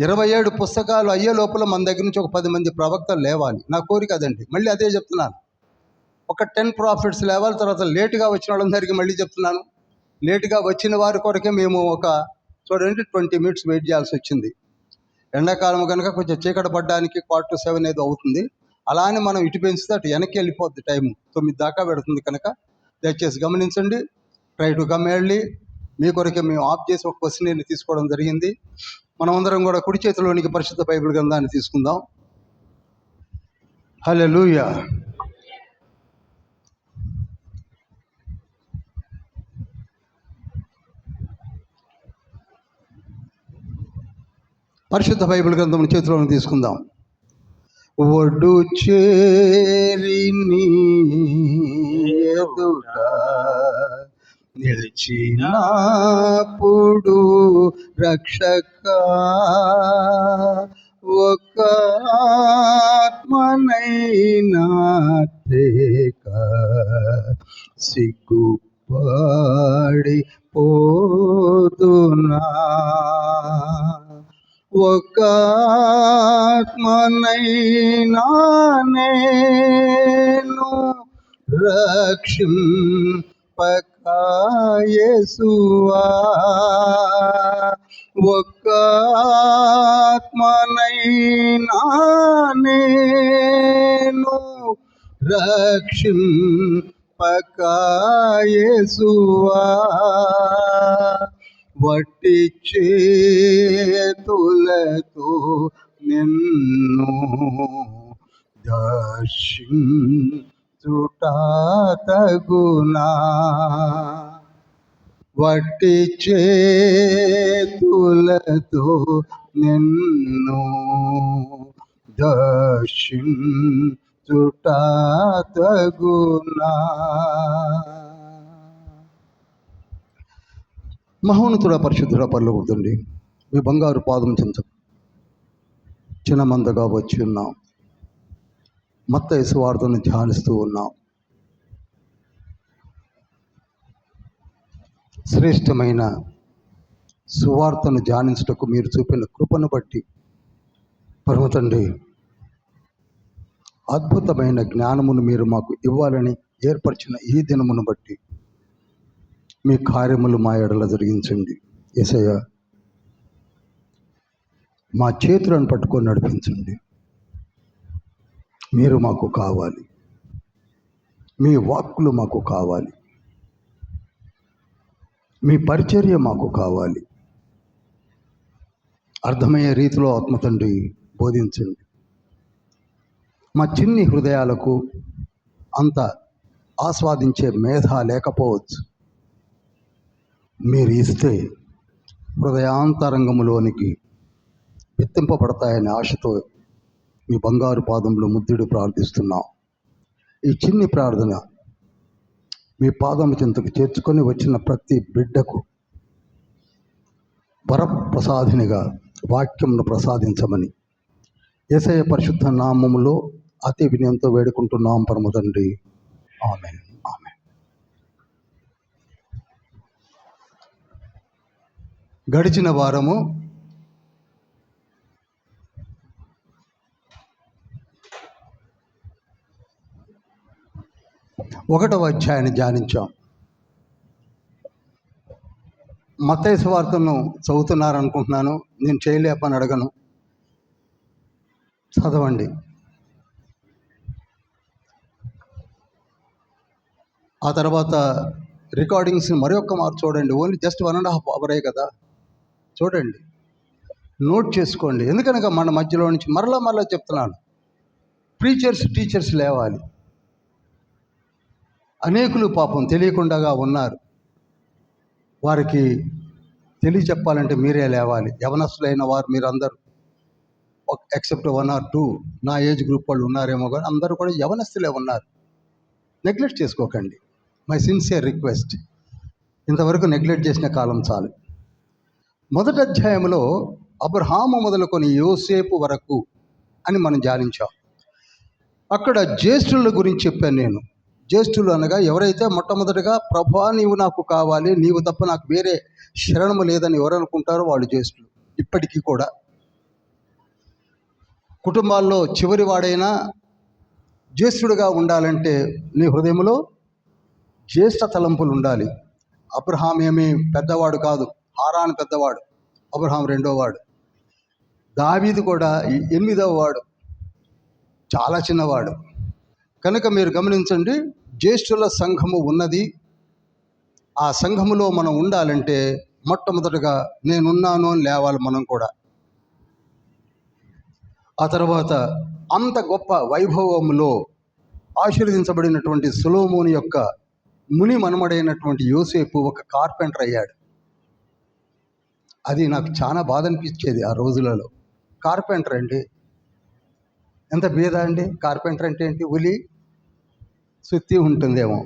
27 పుస్తకాలు అయ్యే లోపల మన దగ్గర నుంచి ఒక 10 మంది ప్రవక్తలు లేవాలి. నా కోరిక అదండి. మళ్ళీ అదే చెప్తున్నాను, ఒక 10 ప్రాఫిట్స్ లేవాలి. తర్వాత లేటుగా వచ్చిన వాళ్ళందరికీ మళ్ళీ చెప్తున్నాను, లేటుగా వచ్చిన వారి కొరకే మేము చూడండి 20 minutes వెయిట్ చేయాల్సి వచ్చింది. ఎండాకాలం కనుక కొంచెం చీకటి పడ్డానికి 6:45 ఏదో అవుతుంది. అలా అని మనం ఇటు పెంచితే అటు వెనక్కి వెళ్ళిపోద్ది, టైము 9 దాకా పెడుతుంది. కనుక దయచేసి గమనించండి. Try to come early. మీ కొరకే మేము ఆఫ్ చేసి ఒక క్వశ్చన్ తీసుకోవడం జరిగింది. మనం అందరం కూడా కుడి చేతిలోనికి పరిశుద్ధ బైబిల్ గ్రంథాన్ని తీసుకుందాం. హల్లెలూయా. పరిశుద్ధ బైబిల్ గ్రంథం చేతిలోకి తీసుకుందాం. ఒడ్డు చేరి నీ ఎదుట నిలిచినప్పుడు రక్షక, ఒక ఆత్మనైనా తేక సిగ్గుపడి పోదునా, ఒక ఆత్మనైనా నేను రక్షింపక యేసువా, ఒక ఆత్మనైనా నేను రక్షింపక యేసువా, వట్టి చేతులతో నిన్ను దర్శించుట తగునా, వట్టి చేతులతో నిన్ను దర్శించుట తగునా. మహోన్నతుడ పరిశుద్ధుడ పరలోకపుతండి, మీ బంగారు పాదం చెంత చిన్నమందగా వచ్చి ఉన్నాం. మత్తయి సువార్తను ధ్యానిస్తూ ఉన్నాం. శ్రేష్టమైన సువార్తను ధ్యానించుటకు మీరు చూపిన కృపను బట్టి పరమ తండ్రి, అద్భుతమైన జ్ఞానమును మీరు మాకు ఇవ్వాలని ఏర్పరిచిన ఈ దినమును బట్టి మీ కార్యములు మా ఎడల జరిగించండి. యేసయ్య, మా చేతులను పట్టుకొని నడిపించండి. మీరు మాకు కావాలి, మీ వాక్కులు మాకు కావాలి, మీ పరిచర్య మాకు కావాలి. అర్థమయ్యే రీతిలో ఆత్మ తండ్రి బోధించండి. మా చిన్ని హృదయాలకు అంత ఆస్వాదించే మేధ లేకపోవచ్చు, మీరు ఇస్తే హృదయాంతరంగములోనికి ఎత్తింపబడతాయనే ఆశతో మీ బంగారు పాదంలో ముద్దుడు ప్రార్థిస్తున్నాం. ఈ చిన్ని ప్రార్థన మీ పాదము చెంతకు చేర్చుకొని వచ్చిన ప్రతి బిడ్డకు వరప్రసాదినిగా వాక్యమును ప్రసాదించమని యేసయ్య పరిశుద్ధ నామములో అతి వినయంతో వేడుకుంటున్నాం పరమ తండ్రి. ఆమేన్. ఆమేన్. గడిచిన వారము 1వ అధ్యాయాన్ని ధ్యానించాం. మత్తయి సువార్తను చదువుతున్నారనుకుంటున్నాను. నేను చేయలేపని అడగను, చదవండి. ఆ తర్వాత రికార్డింగ్స్ మరొక మారు చూడండి. ఓన్లీ జస్ట్ 1.5 hours కదా, చూడండి, నోట్ చేసుకోండి. ఎందుకనగా మన మధ్యలో నుంచి మరలా చెప్తున్నాను, టీచర్స్ లేవాలి. అనేకులు పాపం తెలియకుండా ఉన్నారు. వారికి తెలియచెప్పాలంటే మీరే లేవాలి. యవనస్తులైన వారు మీరందరూ, ఎక్సెప్ట్ 1 or 2 నా ఏజ్ గ్రూప్ వాళ్ళు ఉన్నారేమో, కానీ అందరూ కూడా యవనస్తులే ఉన్నారు. నెగ్లెక్ట్ చేసుకోకండి. My sincere request. ఇంతవరకు నెగ్లెక్ట్ చేసిన కాలం చాలు. 1వ అధ్యాయంలో అబ్రహాము మొదలుకొని యోసేపు వరకు అని మనం ధ్యానించాం. అక్కడ జ్యేష్ఠుల గురించి చెప్పాను నేను. జ్యేష్ఠులు అనగా ఎవరైతే మొట్టమొదటిగా ప్రభువా నీవు నాకు కావాలి, నీవు తప్ప నాకు వేరే శరణము లేదని ఎవరు అనుకుంటారో వాళ్ళు జ్యేష్ఠులు. ఇప్పటికీ కూడా కుటుంబాల్లో చివరి వాడైనా జ్యేష్ఠుడిగా ఉండాలంటే నీ హృదయంలో జ్యేష్ఠ తలంపులు ఉండాలి. అబ్రహాం ఏమీ పెద్దవాడు కాదు, హారాను పెద్దవాడు, అబ్రహాం రెండోవాడు. దావీదు కూడా 8వ వాడు, చాలా చిన్నవాడు. కనుక మీరు గమనించండి, జ్యేష్ఠుల సంఘము ఉన్నది. ఆ సంఘములో మనం ఉండాలంటే మొట్టమొదటగా నేనున్నాను అని లేవాలి మనం కూడా. ఆ తర్వాత అంత గొప్ప వైభవములో ఆశీర్వదించబడినటువంటి సొలొమోను యొక్క ముని మనమడైనటువంటి యోసేపు ఒక కార్పెంటర్ అయ్యాడు. అది నాకు చాలా బాధ అనిపించేది ఆ రోజులలో. కార్పెంటర్ అండి, ఎంత బీద అండి. కార్పెంటర్ అంటే ఏంటి? ఉలి సుత్తి ఉంటుందేమో.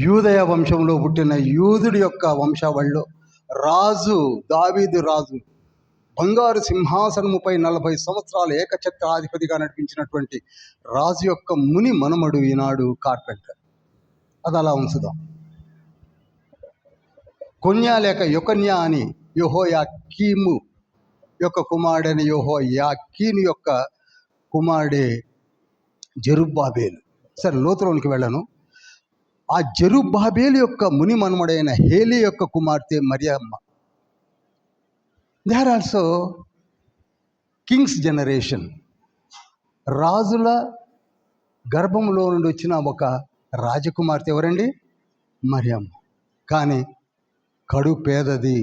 యూదయ వంశంలో పుట్టిన యూదుడి యొక్క వంశావళిలో రాజు దావీదు రాజు బంగారు సింహాసనముపై 40 సంవత్సరాలు ఏకఛత్రాధిపతిగా నడిపించినటువంటి రాజు యొక్క ముని మనమడు ఈనాడు కార్పెంటర్. అది అలా ఉంచుదాం. కొన్యా లేక యొకన్యా అని యెహోయాకీము యొక్క కుమారుడైన యెహోయాకీను యొక్క కుమారుడే జెరుబ్బాబేలు. సరే, లోతులోనికి వెళ్ళను. ఆ జెరుబ్బాబేలు యొక్క ముని మనమడైన హేలీ యొక్క కుమార్తె Mariyamma. They are also kings generation. రాజుల గర్భంలో నుండి వచ్చిన ఒక రాజకుమార్తె ఎవరండి? మరియమ్మ. కానీ కడు పేదది.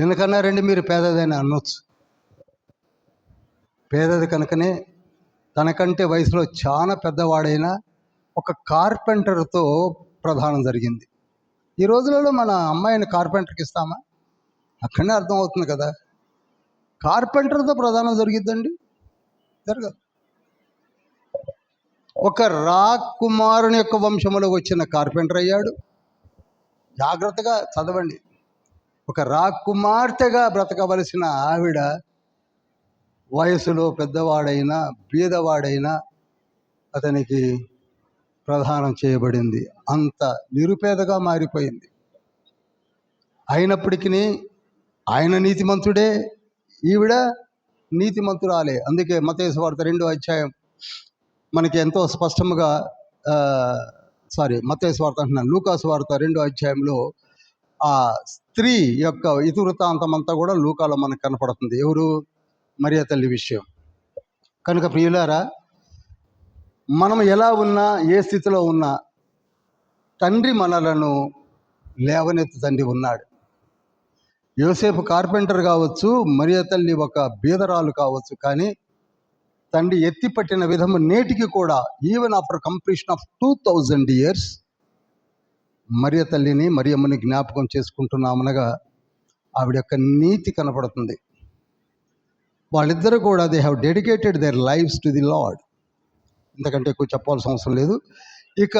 ఎందుకన్నారండి మీరు పేదదని? అనొచ్చు. పేదది కనుకనే తనకంటే వయసులో చాలా పెద్దవాడైన ఒక కార్పెంటర్తో ప్రధానం జరిగింది. ఈ రోజులలో మన అమ్మాయిని కార్పెంటర్కి ఇస్తామా? అక్కడనే అర్థం అవుతుంది కదా. కార్పెంటర్తో ప్రధానం జరిగిద్దండి? జరగదు. ఒక రాకుమారుని యొక్క వంశంలో వచ్చిన కార్పెంటర్ అయ్యాడు. జాగ్రత్తగా చదవండి. ఒక రాకుమార్తెగా బ్రతకవలసిన ఆవిడ వయసులో పెద్దవాడైనా బీదవాడైనా అతనికి ప్రదానం చేయబడింది. అంత నిరుపేదగా మారిపోయింది. అయినప్పటికీ ఆయన నీతిమంతుడే, ఈవిడ నీతిమంతురాలే. అందుకే మత్తయి సువార్త 2వ అధ్యాయం మనకి ఎంతో స్పష్టముగా మత్తయి సువార్త అంటున్నాను, లూకా సువార్త 2వ అధ్యాయంలో ఆ స్త్రీ యొక్క ఇతివృత్తాంతం అంతా కూడా లూకాలో మనకు కనపడుతుంది. ఎవరు? మరియ తల్లి విషయం. కనుక ప్రియులారా, మనం ఎలా ఉన్నా, ఏ స్థితిలో ఉన్నా, తండ్రి మనలను లేవనెత్తు తండ్రి ఉన్నాడు. యోసేపు కార్పెంటర్ కావచ్చు, మరియ తల్లి ఒక బీదరాలు కావచ్చు, కానీ తండ్రి ఎత్తి పట్టిన విధము నేటికి కూడా, even after completion of 2000 years మరియ తల్లిని, మరియమ్మని జ్ఞాపకం చేసుకుంటున్నామనగా ఆవిడ యొక్క నీతి కనపడుతుంది. వాళ్ళిద్దరూ కూడా they have dedicated there lifes to the lord. ఇంతకంటే ఎక్కువ చెప్పాల్సిన అవసరం లేదు. ఇక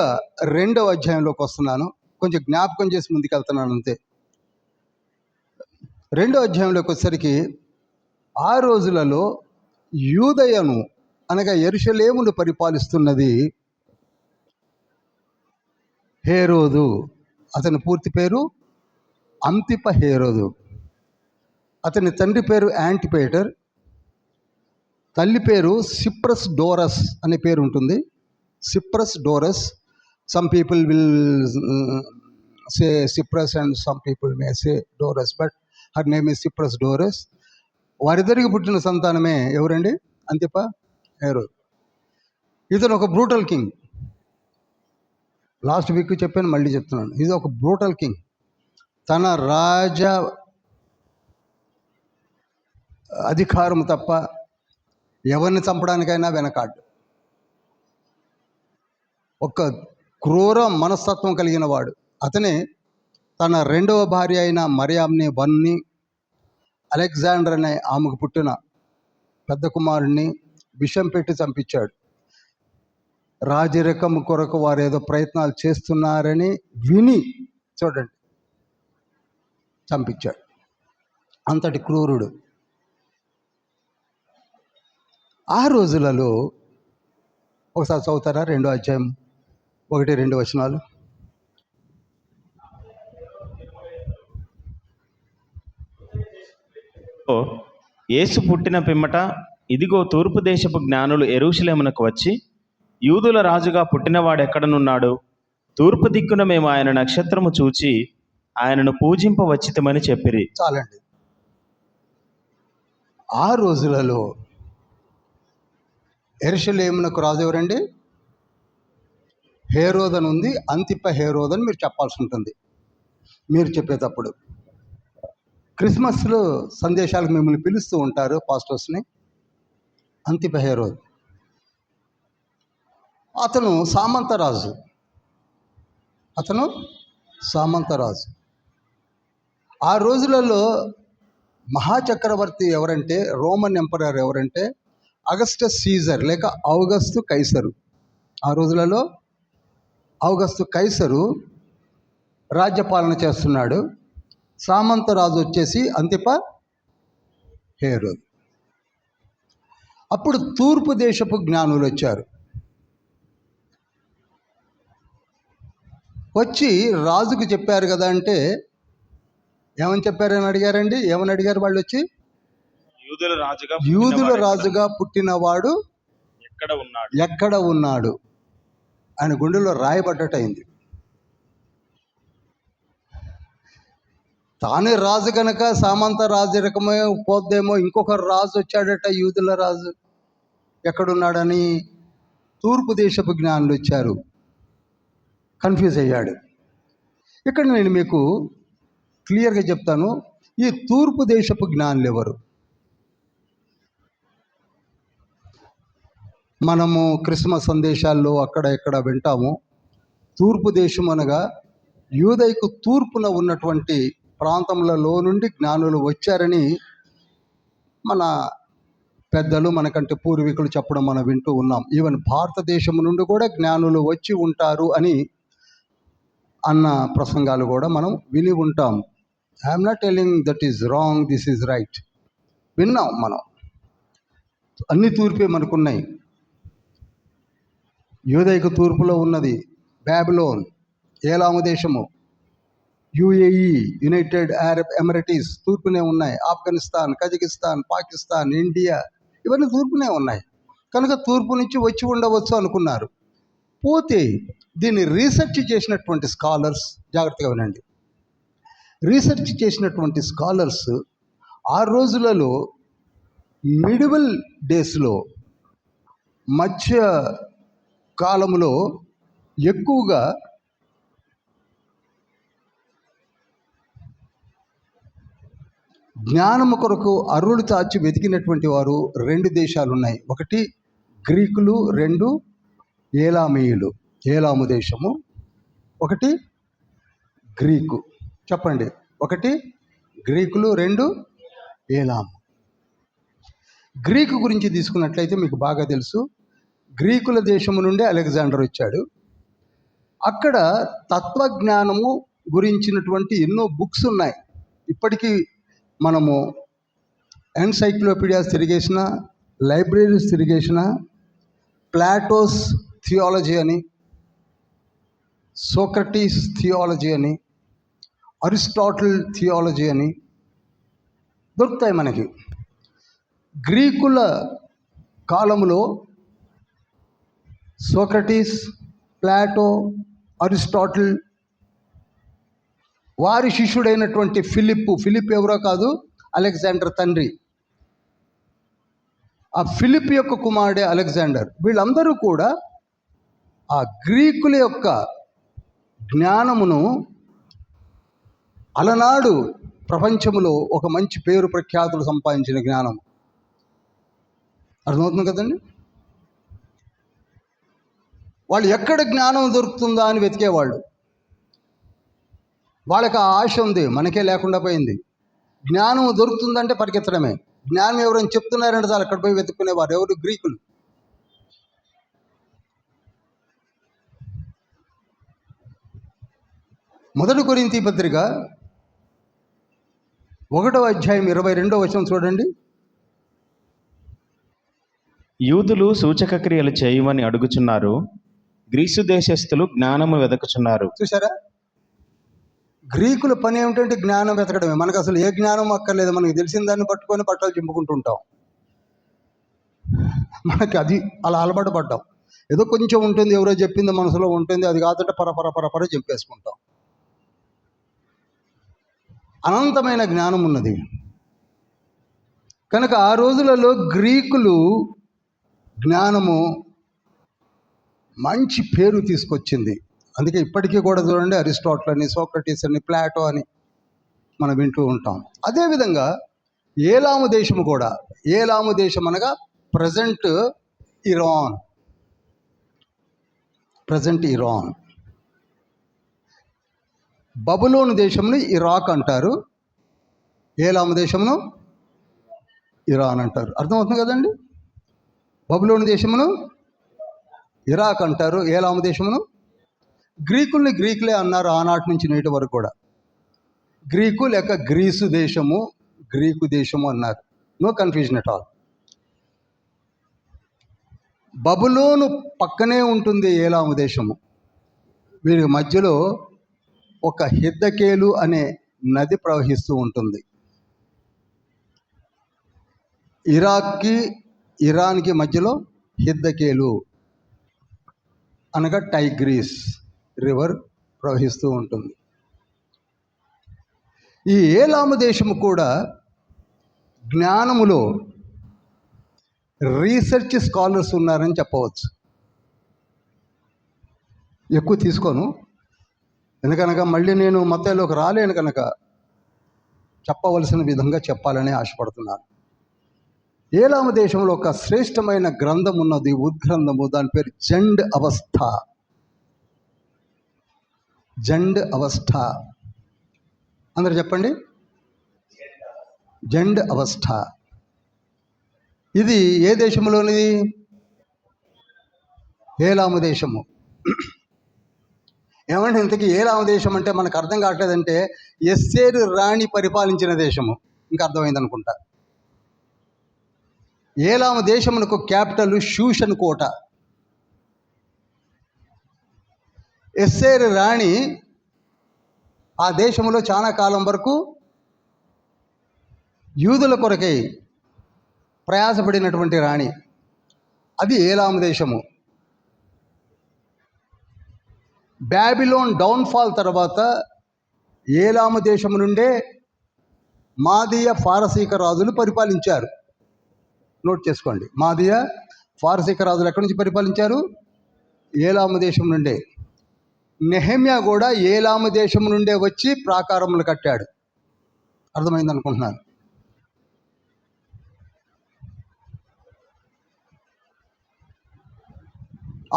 2వ అధ్యాయంలోకి వస్తున్నాను. కొంచెం జ్ఞాపకం చేసి ముందుకెళ్తున్నాను అంతే. 2వ అధ్యాయంలోకి వచ్చేసరికి, ఆ రోజులలో యూదయను అనగా యెరూషలేమును పరిపాలిస్తున్నది హేరోదు. అతని పూర్తి పేరు అంతిప హేరోదు. అతని తండ్రి పేరు యాంటిపేటర్, తల్లి పేరు సిప్రస్ డోరస్ అనే పేరు ఉంటుంది. Cypros Doris. Some people will say Cypros and some people may say Doris, but her name is Cypros Doris. వారిద్దరికి పుట్టిన సంతానమే ఎవరండి? అంతిప హేరోదు. ఇతను ఒక బ్రూటల్ కింగ్. లాస్ట్ వీక్ చెప్పాను, మళ్ళీ చెప్తున్నాను. ఇది ఒక బ్రూటల్ కింగ్. తన రాజ అధికారం తప్ప ఎవరిని చంపడానికైనా వెనకాడు. ఒక క్రూర మనస్తత్వం కలిగిన వాడు. అతనే తన 2వ భార్య అయిన మరియామ్ని వన్ని, అలెగ్జాండర్ అనే ఆమెకు పుట్టిన పెద్ద కుమారుణ్ణి విషం పెట్టి చంపించాడు. రాజరికం కొరకు వారు ఏదో ప్రయత్నాలు చేస్తున్నారని విని, చూడండి, చంపించాడు. అంతటి క్రూరుడు. ఆ రోజులలో ఒకసారి చదువుతారా 2వ అధ్యాయం 1-2 వచనాలు? యేసు పుట్టిన పిమ్మట ఇదిగో తూర్పు దేశపు జ్ఞానులు యెరూషలేమునకు వచ్చి, యూదుల రాజుగా పుట్టినవాడెక్కడనున్నాడు? తూర్పు దిక్కున మేము ఆయన నక్షత్రము చూచి ఆయనను పూజింపవచ్చితమని చెప్పిరి. చాలండి. ఆ రోజులలో యెరూషలేమునకు రాజు ఎవరండి? హేరోద్ అని ఉంది. అంతిప హేరోద్ అని మీరు చెప్పాల్సి ఉంటుంది మీరు చెప్పేటప్పుడు. క్రిస్మస్లో సందేశాలకు మిమ్మల్ని పిలుస్తూ ఉంటారు పాస్టర్స్ని. అంతిప హేరోద్ అతను సామంతరాజు. ఆ రోజులలో మహాచక్రవర్తి ఎవరంటే, రోమన్ ఎంపరర్ ఎవరంటే అగస్టస్ సీజర్ లేక ఔగస్తు కైసరు. ఆ రోజులలో ఔగస్తు కైసరు రాజ్యపాలన చేస్తున్నాడు. సామంతరాజు వచ్చేసి అంతిప హేరోద్. అప్పుడు తూర్పు దేశపు జ్ఞానులు వచ్చారు. వచ్చి రాజుకు చెప్పారు కదా అంటే ఏమని చెప్పారని అడిగారండి? ఏమని అడిగారు వాళ్ళు వచ్చి? యూదుల రాజుగా పుట్టినవాడు ఎక్కడ ఉన్నాడు ఆయన గుండెలో రాయబడ్డటైంది. తానే రాజు కనుక సామంత రాజరికమే పోద్దేమో, ఇంకొక రాజు వచ్చాడట యూదుల రాజు, ఎక్కడున్నాడని తూర్పు దేశపు జ్ఞానులు వచ్చారు. కన్ఫ్యూజ్ అయ్యాడు. ఇక్కడ నేను మీకు క్లియర్గా చెప్తాను. ఈ తూర్పు దేశపు జ్ఞానులు ఎవరు? మనము క్రిస్మస్ సందేశాల్లో అక్కడ ఇక్కడ వింటాము. తూర్పు దేశం అనగా యూదయకు తూర్పున ఉన్నటువంటి ప్రాంతములలో నుండి జ్ఞానులు వచ్చారని మన పెద్దలు, మనకంటే పూర్వీకులు చెప్పడం మనం వింటూ ఉన్నాం. ఈవెన్ భారతదేశం నుండి కూడా జ్ఞానులు వచ్చి ఉంటారు అని అన్న ప్రసంగాలు కూడా మనం విని ఉంటాం. I'm not telling that is wrong, this is right. విన్నాం మనం. అన్ని తూర్పే మనకున్నాయి. యూదయకు తూర్పులో ఉన్నది బాబిలోన్, ఏలాము దేశము, యుఏఈ, యునైటెడ్ అరబ్ ఎమిరేటీస్ తూర్పునే ఉన్నాయి. ఆఫ్ఘనిస్తాన్, కజకిస్తాన్, పాకిస్తాన్, ఇండియా ఇవన్నీ తూర్పునే ఉన్నాయి. కనుక తూర్పు నుంచి వచ్చి ఉండవచ్చు అనుకున్నారు. పోతే దీన్ని రీసెర్చ్ చేసినటువంటి స్కాలర్స్, జాగ్రత్తగా వినండి, రీసెర్చ్ చేసినటువంటి స్కాలర్స్ ఆ రోజులలో మిడివల్ డేస్లో, మధ్య కాలంలో ఎక్కువగా జ్ఞానము కొరకు అరువులు చాచి వెతికినటువంటి వారు 2 దేశాలు ఉన్నాయి. ఒకటి గ్రీకులు, 2 ఏలామీయులు, ఏలాము దేశము. ఒకటి గ్రీకు. చెప్పండి. ఒకటి గ్రీకులు, 2 ఏలాము. గ్రీకు గురించి తీసుకున్నట్లయితే మీకు బాగా తెలుసు. గ్రీకుల దేశము నుండి అలెగ్జాండర్ వచ్చాడు. అక్కడ తత్వజ్ఞానము గురించినటువంటి ఎన్నో బుక్స్ ఉన్నాయి. ఇప్పటికీ మనము ఎన్సైక్లోపీడియాస్ తిరిగేసిన, లైబ్రరీస్ తిరిగేసిన, ప్లాటోస్ థియాలజీ అని, సోక్రటీస్ థియాలజీ అని, అరిస్టాటిల్ థియాలజీ అని దొరుకుతాయి మనకి. గ్రీకుల కాలంలో సోక్రటీస్, ప్లాటో, అరిస్టాటిల్, వారి శిష్యుడైనటువంటి ఫిలిప్ ఎవరో కాదు, అలెగ్జాండర్ తండ్రి. ఆ ఫిలిప్ యొక్క కుమారుడే అలెగ్జాండర్. వీళ్ళందరూ కూడా ఆ గ్రీకుల యొక్క జ్ఞానమును అలనాడు ప్రపంచంలో ఒక మంచి పేరు ప్రఖ్యాతులు సంపాదించిన జ్ఞానం. అర్థమవుతుంది కదండి? వాళ్ళు ఎక్కడ జ్ఞానం దొరుకుతుందా అని వెతికేవాళ్ళు. వాళ్ళకి ఆ ఆశ ఉంది, మనకే లేకుండా పోయింది. జ్ఞానం దొరుకుతుందంటే పరిగెత్తడమే. జ్ఞానం ఎవరైనా చెప్తున్నారంటే చాలు అక్కడ పోయి వెతుక్కునేవారు. ఎవరు? గ్రీకులు. మొదటి కొరింథీ పత్రిక 1వ అధ్యాయం 22వ వచనం చూడండి. యూదులు సూచక క్రియలు చేయమని అడుగుచున్నారు, గ్రీసు దేశస్థులు జ్ఞానము వెదకుచున్నారు. చూసారా? గ్రీకుల పని ఏమిటంటే జ్ఞానం వెతకడమే. మనకు అసలు ఏ జ్ఞానం అక్కర్లేదు, మనకు తెలిసిన దాన్ని పట్టుకొని బట్టలు చింపుకుంటుంటాం. మనకి అది అలా అలవాటు పడ్డాం. ఏదో కొంచెం ఉంటుంది, ఎవరో చెప్పింది మనసులో ఉంటుంది, అది కాదంటే పరపర చింపేసుకుంటాం. అనంతమైన జ్ఞానం ఉన్నది కనుక ఆ రోజులలో గ్రీకులు జ్ఞానము మంచి పేరు తీసుకొచ్చింది. అందుకే ఇప్పటికీ కూడా చూడండి, అరిస్టాటిల్ అని, సోక్రటీస్ అని, ప్లాటో అని మనం వింటూ ఉంటాం. అదేవిధంగా ఏలాము దేశము కూడా, ఏలాము దేశం అనగా ప్రజెంట్ ఇరాన్. బబులోను దేశంను ఇరాక్ అంటారు, ఏలాము దేశమును ఇరాన్ అంటారు. అర్థమవుతుంది కదండి? బబులోను దేశమును ఇరాక్ అంటారు, ఏలాము దేశమును. గ్రీకుల్ని గ్రీకులే అన్నారు ఆనాటి నుంచి నేటి వరకు కూడా. గ్రీకు లేక గ్రీసు దేశము, గ్రీకు దేశము అన్నారు. No confusion at all. బబులోను పక్కనే ఉంటుంది ఏలాము దేశము. వీరి మధ్యలో ఒక హిద్దకేలు అనే నది ప్రవహిస్తూ ఉంటుంది. ఇరాక్కి ఇరాన్కి మధ్యలో హిద్దకేలు అనగా టైగ్రీస్ రివర్ ప్రవహిస్తూ ఉంటుంది. ఈ ఏలాము దేశము కూడా జ్ఞానములో రీసెర్చ్ స్కాలర్స్ ఉన్నారని చెప్పవచ్చు. ఎక్కువ తీసుకోను, ఎందుకనగా మళ్ళీ నేను మత్తయిలోకి రాలేను కనుక చెప్పవలసిన విధంగా చెప్పాలని ఆశపడుతున్నాను. ఏలాము దేశంలో ఒక శ్రేష్టమైన గ్రంథం ఉన్నది, ఉద్గ్రంథము. దాని పేరు జండ్ అవస్థ. జండ్ అవస్థ అందరు చెప్పండి. జండ్ అవస్థ. ఇది ఏ దేశంలోనిది? ఏలాము దేశము. ఏమంటే ఇంతకీ ఏలాము దేశం అంటే మనకు అర్థం కావట్లేదంటే ఎస్సేరు రాణి పరిపాలించిన దేశము. ఇంకా అర్థమైంది అనుకుంటా. ఏలాము దేశమునకు క్యాపిటల్ షూషన్ కోట. ఎస్సేరు రాణి ఆ దేశంలో చాలా కాలం వరకు యూదుల కొరకై ప్రయాసపడినటువంటి రాణి. అది ఏలాము దేశము. బాబిలోన్ డౌన్ఫాల్ తర్వాత ఏలాము దేశము నుండే మాదీయ ఫారసీక రాజులు పరిపాలించారు. నోట్ చేసుకోండి, మాదీయ ఫారసీక రాజులు ఎక్కడి నుంచి పరిపాలించారు? ఏలాము దేశం నుండే. నెహెమ్యా కూడా ఏలాము దేశం నుండే వచ్చి ప్రాకారములు కట్టాడు. అర్థమైంది అనుకుంటున్నాను.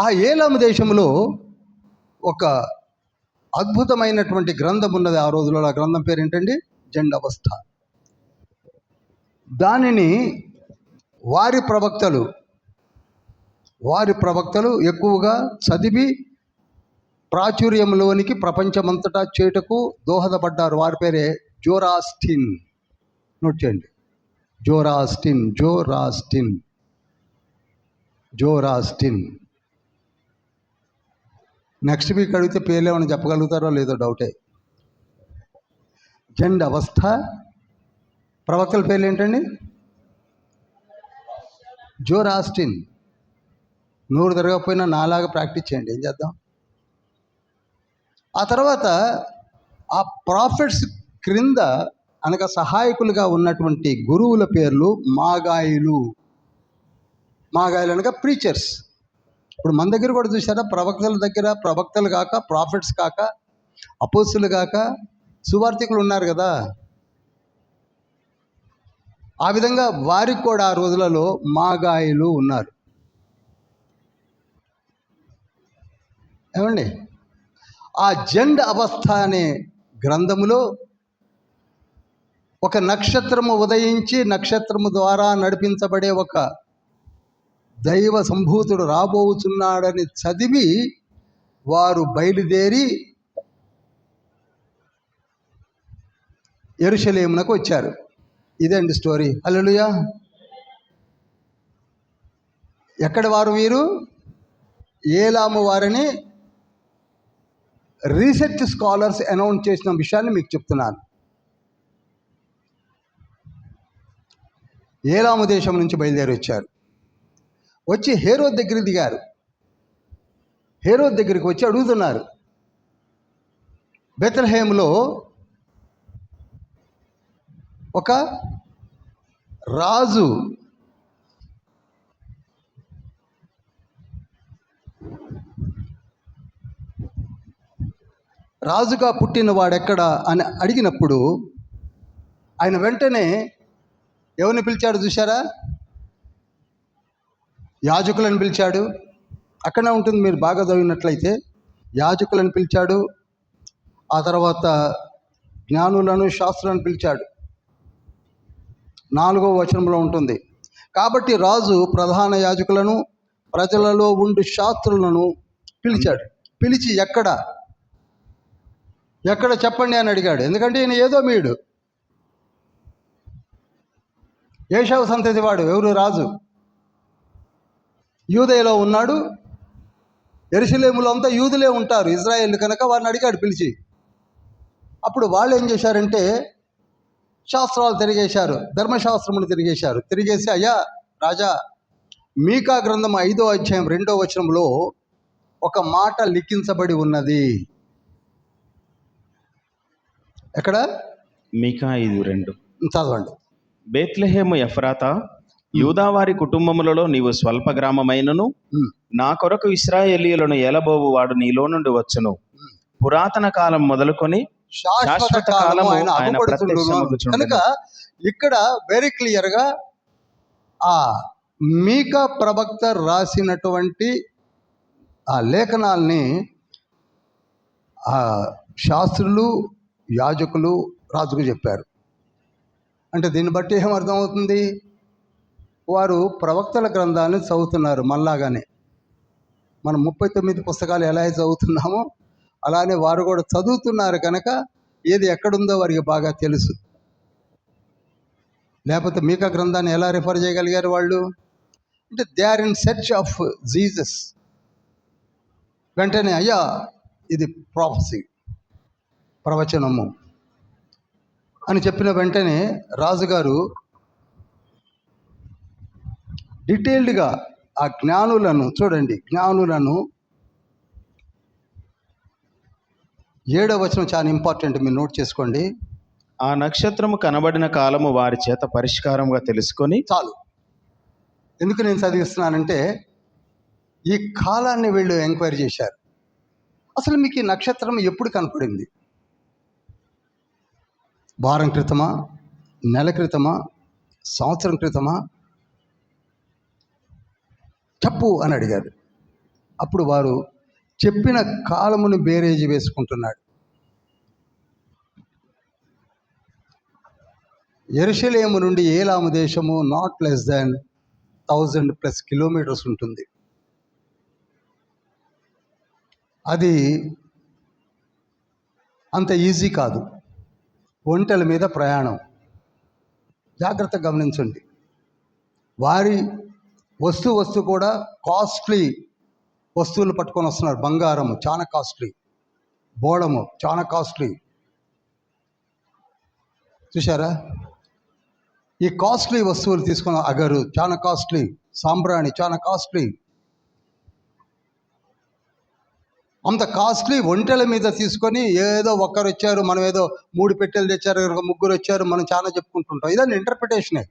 ఆ ఏలాము దేశంలో ఒక అద్భుతమైనటువంటి గ్రంథం ఉన్నది ఆ రోజుల్లో. ఆ గ్రంథం పేరు ఏంటండి? జండ్ అవస్థ. దానిని వారి ప్రవక్తలు ఎక్కువగా చదివి ప్రాచుర్యంలోనికి ప్రపంచమంతటా చేటకు దోహదపడ్డారు. వారి పేరే జోరాస్టిన్. నోట్ చేయండి, జోరాస్టిన్. నెక్స్ట్ వీక్ అడిగితే పేర్లు ఏమైనా చెప్పగలుగుతారో లేదో డౌటే. జండ్ అవస్థ. ప్రవక్తల పేర్లు ఏంటండి? జోరాస్టిన్. నోరు తిరగకపోయినా నాలాగా ప్రాక్టీస్ చేయండి, ఏం చేద్దాం. ఆ తర్వాత ఆ ప్రాఫిట్స్ క్రింద అనగా సహాయకులుగా ఉన్నటువంటి గురువుల పేర్లు మాగాయిలు. అనగా ప్రీచర్స్. ఇప్పుడు మన దగ్గర కూడా చూసారా, ప్రవక్తల దగ్గర ప్రవక్తలు కాక, ప్రాఫిట్స్ కాక, అపోస్తులు కాక సువార్థికులు ఉన్నారు కదా. ఆ విధంగా వారికి కూడా ఆ రోజులలో మాగాయిలు ఉన్నారు. ఏమండి, ఆ జండ్ అవస్థ అనే గ్రంథములో ఒక నక్షత్రము ఉదయించి నక్షత్రము ద్వారా నడిపించబడే ఒక దైవ సంభూతుడు రాబోతున్నాడని చదివి వారు బయలుదేరి యెరూషలేమునకు వచ్చారు. ఇదండి స్టోరీ. హల్లెలూయా. ఎక్కడ వారు? వీరు ఏలాము వారిని రీసెర్చ్ స్కాలర్స్ అనౌన్స్ చేసిన విషయాన్ని మీకు చెప్తున్నాను. ఏలాము దేశం నుంచి బయలుదేరి వచ్చారు. వచ్చి హేరోద్ దగ్గరికి దిగారు. హేరోద్ దగ్గరికి వచ్చి అడుగుతున్నారు, బెత్లెహేములో ఒక రాజు రాజుగా పుట్టిన వాడెక్కడ అని అడిగినప్పుడు ఆయన వెంటనే ఎవరిని పిలిచాడు చూశారా? యాజకులను పిలిచాడు. అక్కడే ఉంటుంది, మీరు బాగా చదివినట్లయితే. యాజకులను పిలిచాడు. ఆ తర్వాత జ్ఞానులను, శాస్త్రులను పిలిచాడు. 4వ వచనంలో ఉంటుంది. కాబట్టి రాజు ప్రధాన యాజకులను, ప్రజలలో ఉండు శాస్త్రులను పిలిచాడు. పిలిచి ఎక్కడ చెప్పండి అని అడిగాడు. ఎందుకంటే ఈయన ఏదో మీడు, ఏషావు సంతతి వాడు. ఎవరు? రాజు. యూదయలో ఉన్నాడు. యెరూషలేములో అంతా యూదులే ఉంటారు, ఇజ్రాయేల్ కనుక వారిని అడిగాడు పిలిచి. అప్పుడు వాళ్ళు ఏం చేశారంటే శాస్త్రాలు తిరిగేశారు, ధర్మశాస్త్రములు తిరిగేశారు. తిరిగేసి, అయ్యా రాజా, మీకా గ్రంథం 5వ అధ్యాయం 2వ వచనంలో ఒక మాట లిఖించబడి ఉన్నది. ఎక్కడ? మీకా 5:2. చదవండి. బెత్లెహేము ఎఫ్రాతా, యూదావారి కుటుంబములలో నీవు స్వల్ప గ్రామమైనను నా కొరకు ఇశ్రాయేలీయులను ఏలబోవు వాడు నీలో నుండి వచ్చును. పురాతన కాలం మొదలుకొని శాశ్వత కాలము ఆయన అగుపడుచుండును. కనుక ఇక్కడ వెరీ క్లియర్గా ఆ మీకా ప్రవక్త రాసినటువంటి ఆ లేఖనాల్ని ఆ శాస్త్రులు, యాజకులు రాజుకు చెప్పారు. అంటే దీన్ని బట్టి ఏమర్థమవుతుంది? వారు ప్రవక్తల గ్రంథాన్ని చదువుతున్నారు మనలాగానే. మనం 39 పుస్తకాలు ఎలా చదువుతున్నామో అలానే వారు కూడా చదువుతున్నారు. కనుక ఏది ఎక్కడుందో వారికి బాగా తెలుసు. లేకపోతే మీకా గ్రంథాన్ని ఎలా రిఫర్ చేయగలిగారు వాళ్ళు? అంటే they are in search of Jesus. వెంటనే అయ్యా ఇది ప్రాఫెసీ, ప్రవచనము అని చెప్పిన వెంటనే రాజుగారు డీటెయిల్డ్గా ఆ జ్ఞానులను చూడండి. జ్ఞానులను 7వ వచనం చాలా ఇంపార్టెంట్, మీరు నోట్ చేసుకోండి. ఆ నక్షత్రము కనబడిన కాలము వారి చేత పరిష్కారంగా తెలుసుకొని. చాలు. ఎందుకు నేను చదివిస్తున్నానంటే ఈ కాలాన్ని వీళ్ళు ఎంక్వైరీ చేశారు. అసలు మీకు ఈ నక్షత్రం ఎప్పుడు కనపడింది? వారం క్రితమా, నెల క్రితమా, సంవత్సరం క్రితమా చెప్పు అని అడిగారు. అప్పుడు వారు చెప్పిన కాలమును బేరేజీ వేసుకుంటున్నాడు. యెరూషలేము నుండి ఏలాము దేశము నాట్ లెస్ దాన్ 1000+ కిలోమీటర్స్ ఉంటుంది. అది అంత ఈజీ కాదు. ఒంటెల మీద ప్రయాణం. జాగ్రత్తగా గమనించండి. వారి వస్తు కూడా కాస్ట్లీ వస్తువులు పట్టుకొని వస్తున్నారు. బంగారము చాలా కాస్ట్లీ, బోళము చాలా కాస్ట్లీ. చూసారా? ఈ కాస్ట్లీ వస్తువులు తీసుకున్న అగరు చాలా కాస్ట్లీ, సాంబ్రాణి చాలా కాస్ట్లీ. అంత కాస్ట్లీ ఒంటెల మీద తీసుకొని ఏదో ఒక్కరు వచ్చారు, మనం ఏదో 3 పెట్టెలు తెచ్చారు, 3 వచ్చారు, మనం చాలా చెప్పుకుంటుంటాం. ఇదని ఇంటర్ప్రిటేషనే.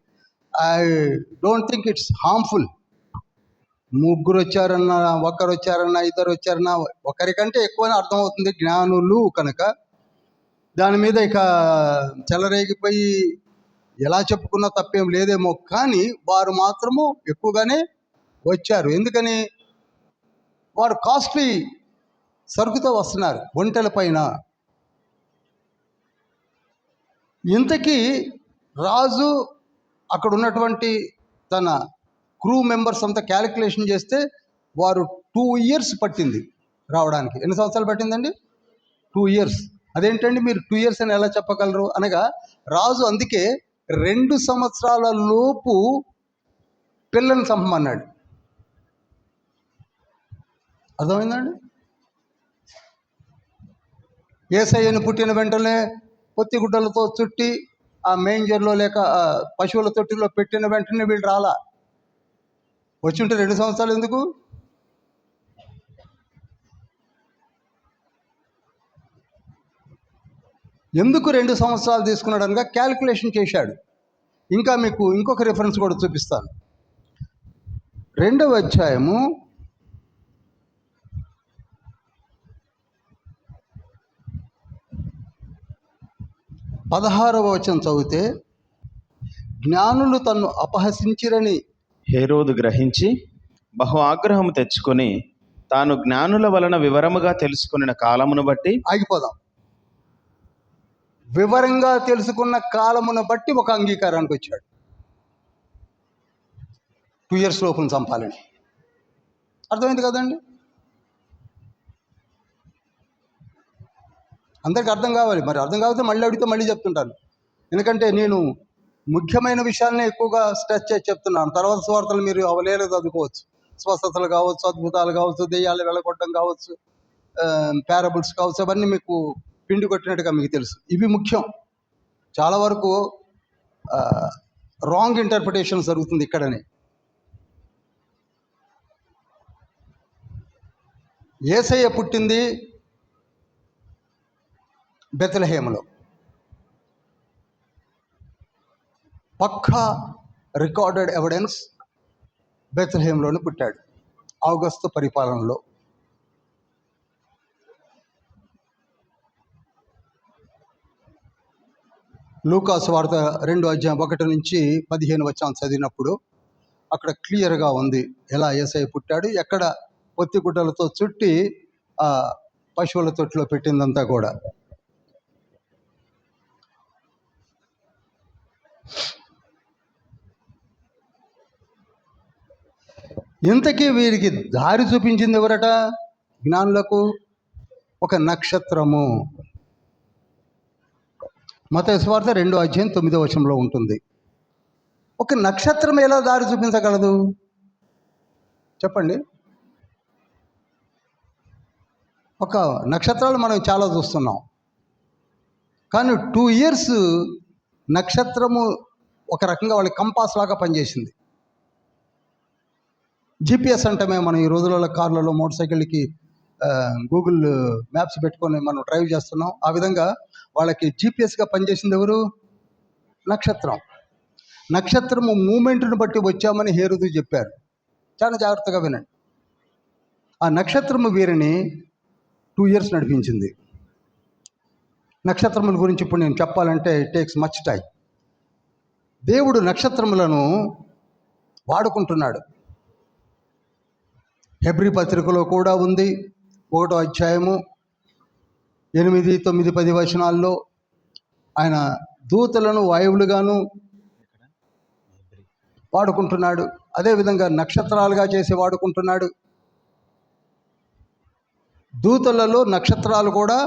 I don't think it's harmful. 3 వచ్చారన్నా, 1 వచ్చారన్నా, 2 వచ్చారన్నా, ఒకరికంటే ఎక్కువనే అర్థమవుతుంది జ్ఞానులు కనుక. దాని మీద ఇక చెలరేగిపోయి ఎలా చెప్పుకున్నా తప్పేం లేదేమో. కానీ వారు మాత్రము ఎక్కువగానే వచ్చారు. ఎందుకని? వారు కాస్ట్లీ సరుకుతో వస్తున్నారు ఒంటెల పైన. ఇంతకీ రాజు అక్కడ ఉన్నటువంటి తన క్రూ మెంబర్స్ అంతా క్యాలిక్యులేషన్ చేస్తే వారు 2 years పట్టింది రావడానికి. ఎన్ని సంవత్సరాలు పట్టిందండి? 2 years. అదేంటండి మీరు 2 years అని ఎలా చెప్పగలరు? అనగా రాజు అందుకే 2 సంవత్సరాల లోపు పిల్లని చంపమన్నాడు. అర్థమైందండి? యేసయ్యను పుట్టిన వెంటనే పొత్తిగుడ్డలతో చుట్టి ఆ మేంజర్లో లేక పశువుల తొట్టిలో పెట్టిన వెంటనే వీళ్ళు రాలా. వచ్చి ఉంటే 2 సంవత్సరాలు ఎందుకు? ఎందుకు 2 సంవత్సరాలు తీసుకున్నాడు అనగా క్యాలిక్యులేషన్ చేశాడు. ఇంకా మీకు ఇంకొక రిఫరెన్స్ కూడా చూపిస్తాను. 2వ అధ్యాయము 16వ వచనం చదివితే, జ్ఞానులు తన్ను అపహసించిరని హేరోదు గ్రహించి బహు ఆగ్రహము తెచ్చుకొని తాను జ్ఞానుల వలన వివరముగా తెలుసుకున్న కాలమును బట్టి ఆగిపోదాం. వివరంగా తెలుసుకున్న కాలమును బట్టి ఒక అంగీకారానికి వచ్చాడు. 2 years లోపును చంపాలని. అర్థమైంది కదండి? అందరికి అర్థం కావాలి. మరి అర్థం కాకపోతే మళ్ళీ అడిగితే మళ్ళీ చెప్తుంటాను. ఎందుకంటే నేను ముఖ్యమైన విషయాలనే ఎక్కువగా స్ట్రెచ్ చేసి చెప్తున్నాను. తర్వాత సువార్తలు మీరు అవలేలు చదువుకోవచ్చు. స్వస్థతలు కావచ్చు, అద్భుతాలు కావచ్చు, దెయ్యాలు వెళ్ళగొట్టడం కావచ్చు, పారబుల్స్ కావచ్చు, అవన్నీ మీకు పిండి కొట్టినట్టుగా మీకు తెలుసు. ఇవి ముఖ్యం. చాలా వరకు రాంగ్ ఇంటర్ప్రిటేషన్ జరుగుతుంది ఇక్కడనే. యేసయ్య పుట్టింది బెత్లెహేములో. పక్కా రికార్డెడ్ ఎవిడెన్స్ బెత్లెహేములోనే పుట్టాడు ఔగస్తు పరిపాలనలో. లూకాసు వార్త 2వ అధ్యాయం 1 నుంచి 15 వచనం చదివినప్పుడు అక్కడ క్లియర్గా ఉంది ఎలా యేసయ్య పుట్టాడు, ఎక్కడ పొత్తిగుడ్డలతో చుట్టి ఆ పశువుల తొట్టిలో పెట్టిందంతా కూడా. ఇంతకీ వీరికి దారి చూపించింది ఎవరట? జ్ఞానులకు ఒక నక్షత్రము. మత్తయి సువార్త 2వ అధ్యాయం 9వ వచనంలో ఉంటుంది. ఒక నక్షత్రం ఎలా దారి చూపించగలదు చెప్పండి? ఒక నక్షత్రాలు మనం చాలా చూస్తున్నాం, కానీ 2 years నక్షత్రము ఒక రకంగా వాళ్ళకి కంపాస్ లాగా పనిచేసింది. జిపిఎస్ అంటే మనం ఈ రోజులలో కార్లలో, మోటార్ సైకిళ్ళకి గూగుల్ మ్యాప్స్ పెట్టుకొని మనం డ్రైవ్ చేస్తున్నాం. ఆ విధంగా వాళ్ళకి జిపిఎస్గా పనిచేసింది ఎవరు? నక్షత్రం. నక్షత్రము మూమెంట్ను బట్టి వచ్చామని హేరోదు చెప్పారు. చాలా జాగ్రత్తగా వినండి. ఆ నక్షత్రము వీరిని 2 years నడిపించింది. నక్షత్రముల గురించి ఇప్పుడు నేను చెప్పాలంటే ఇట్ టేక్స్ మచ్ టైం. దేవుడు నక్షత్రములను వాడుకుంటున్నాడు. హెబ్రీ పత్రికలో కూడా ఉంది. 1వ అధ్యాయము 8, 9, 10 వచనాల్లో ఆయన దూతలను వాయువులుగాను వాడుకుంటున్నాడు. అదేవిధంగా నక్షత్రాలుగా చేసి వాడుకుంటున్నాడు. దూతలలో నక్షత్రాలు కూడా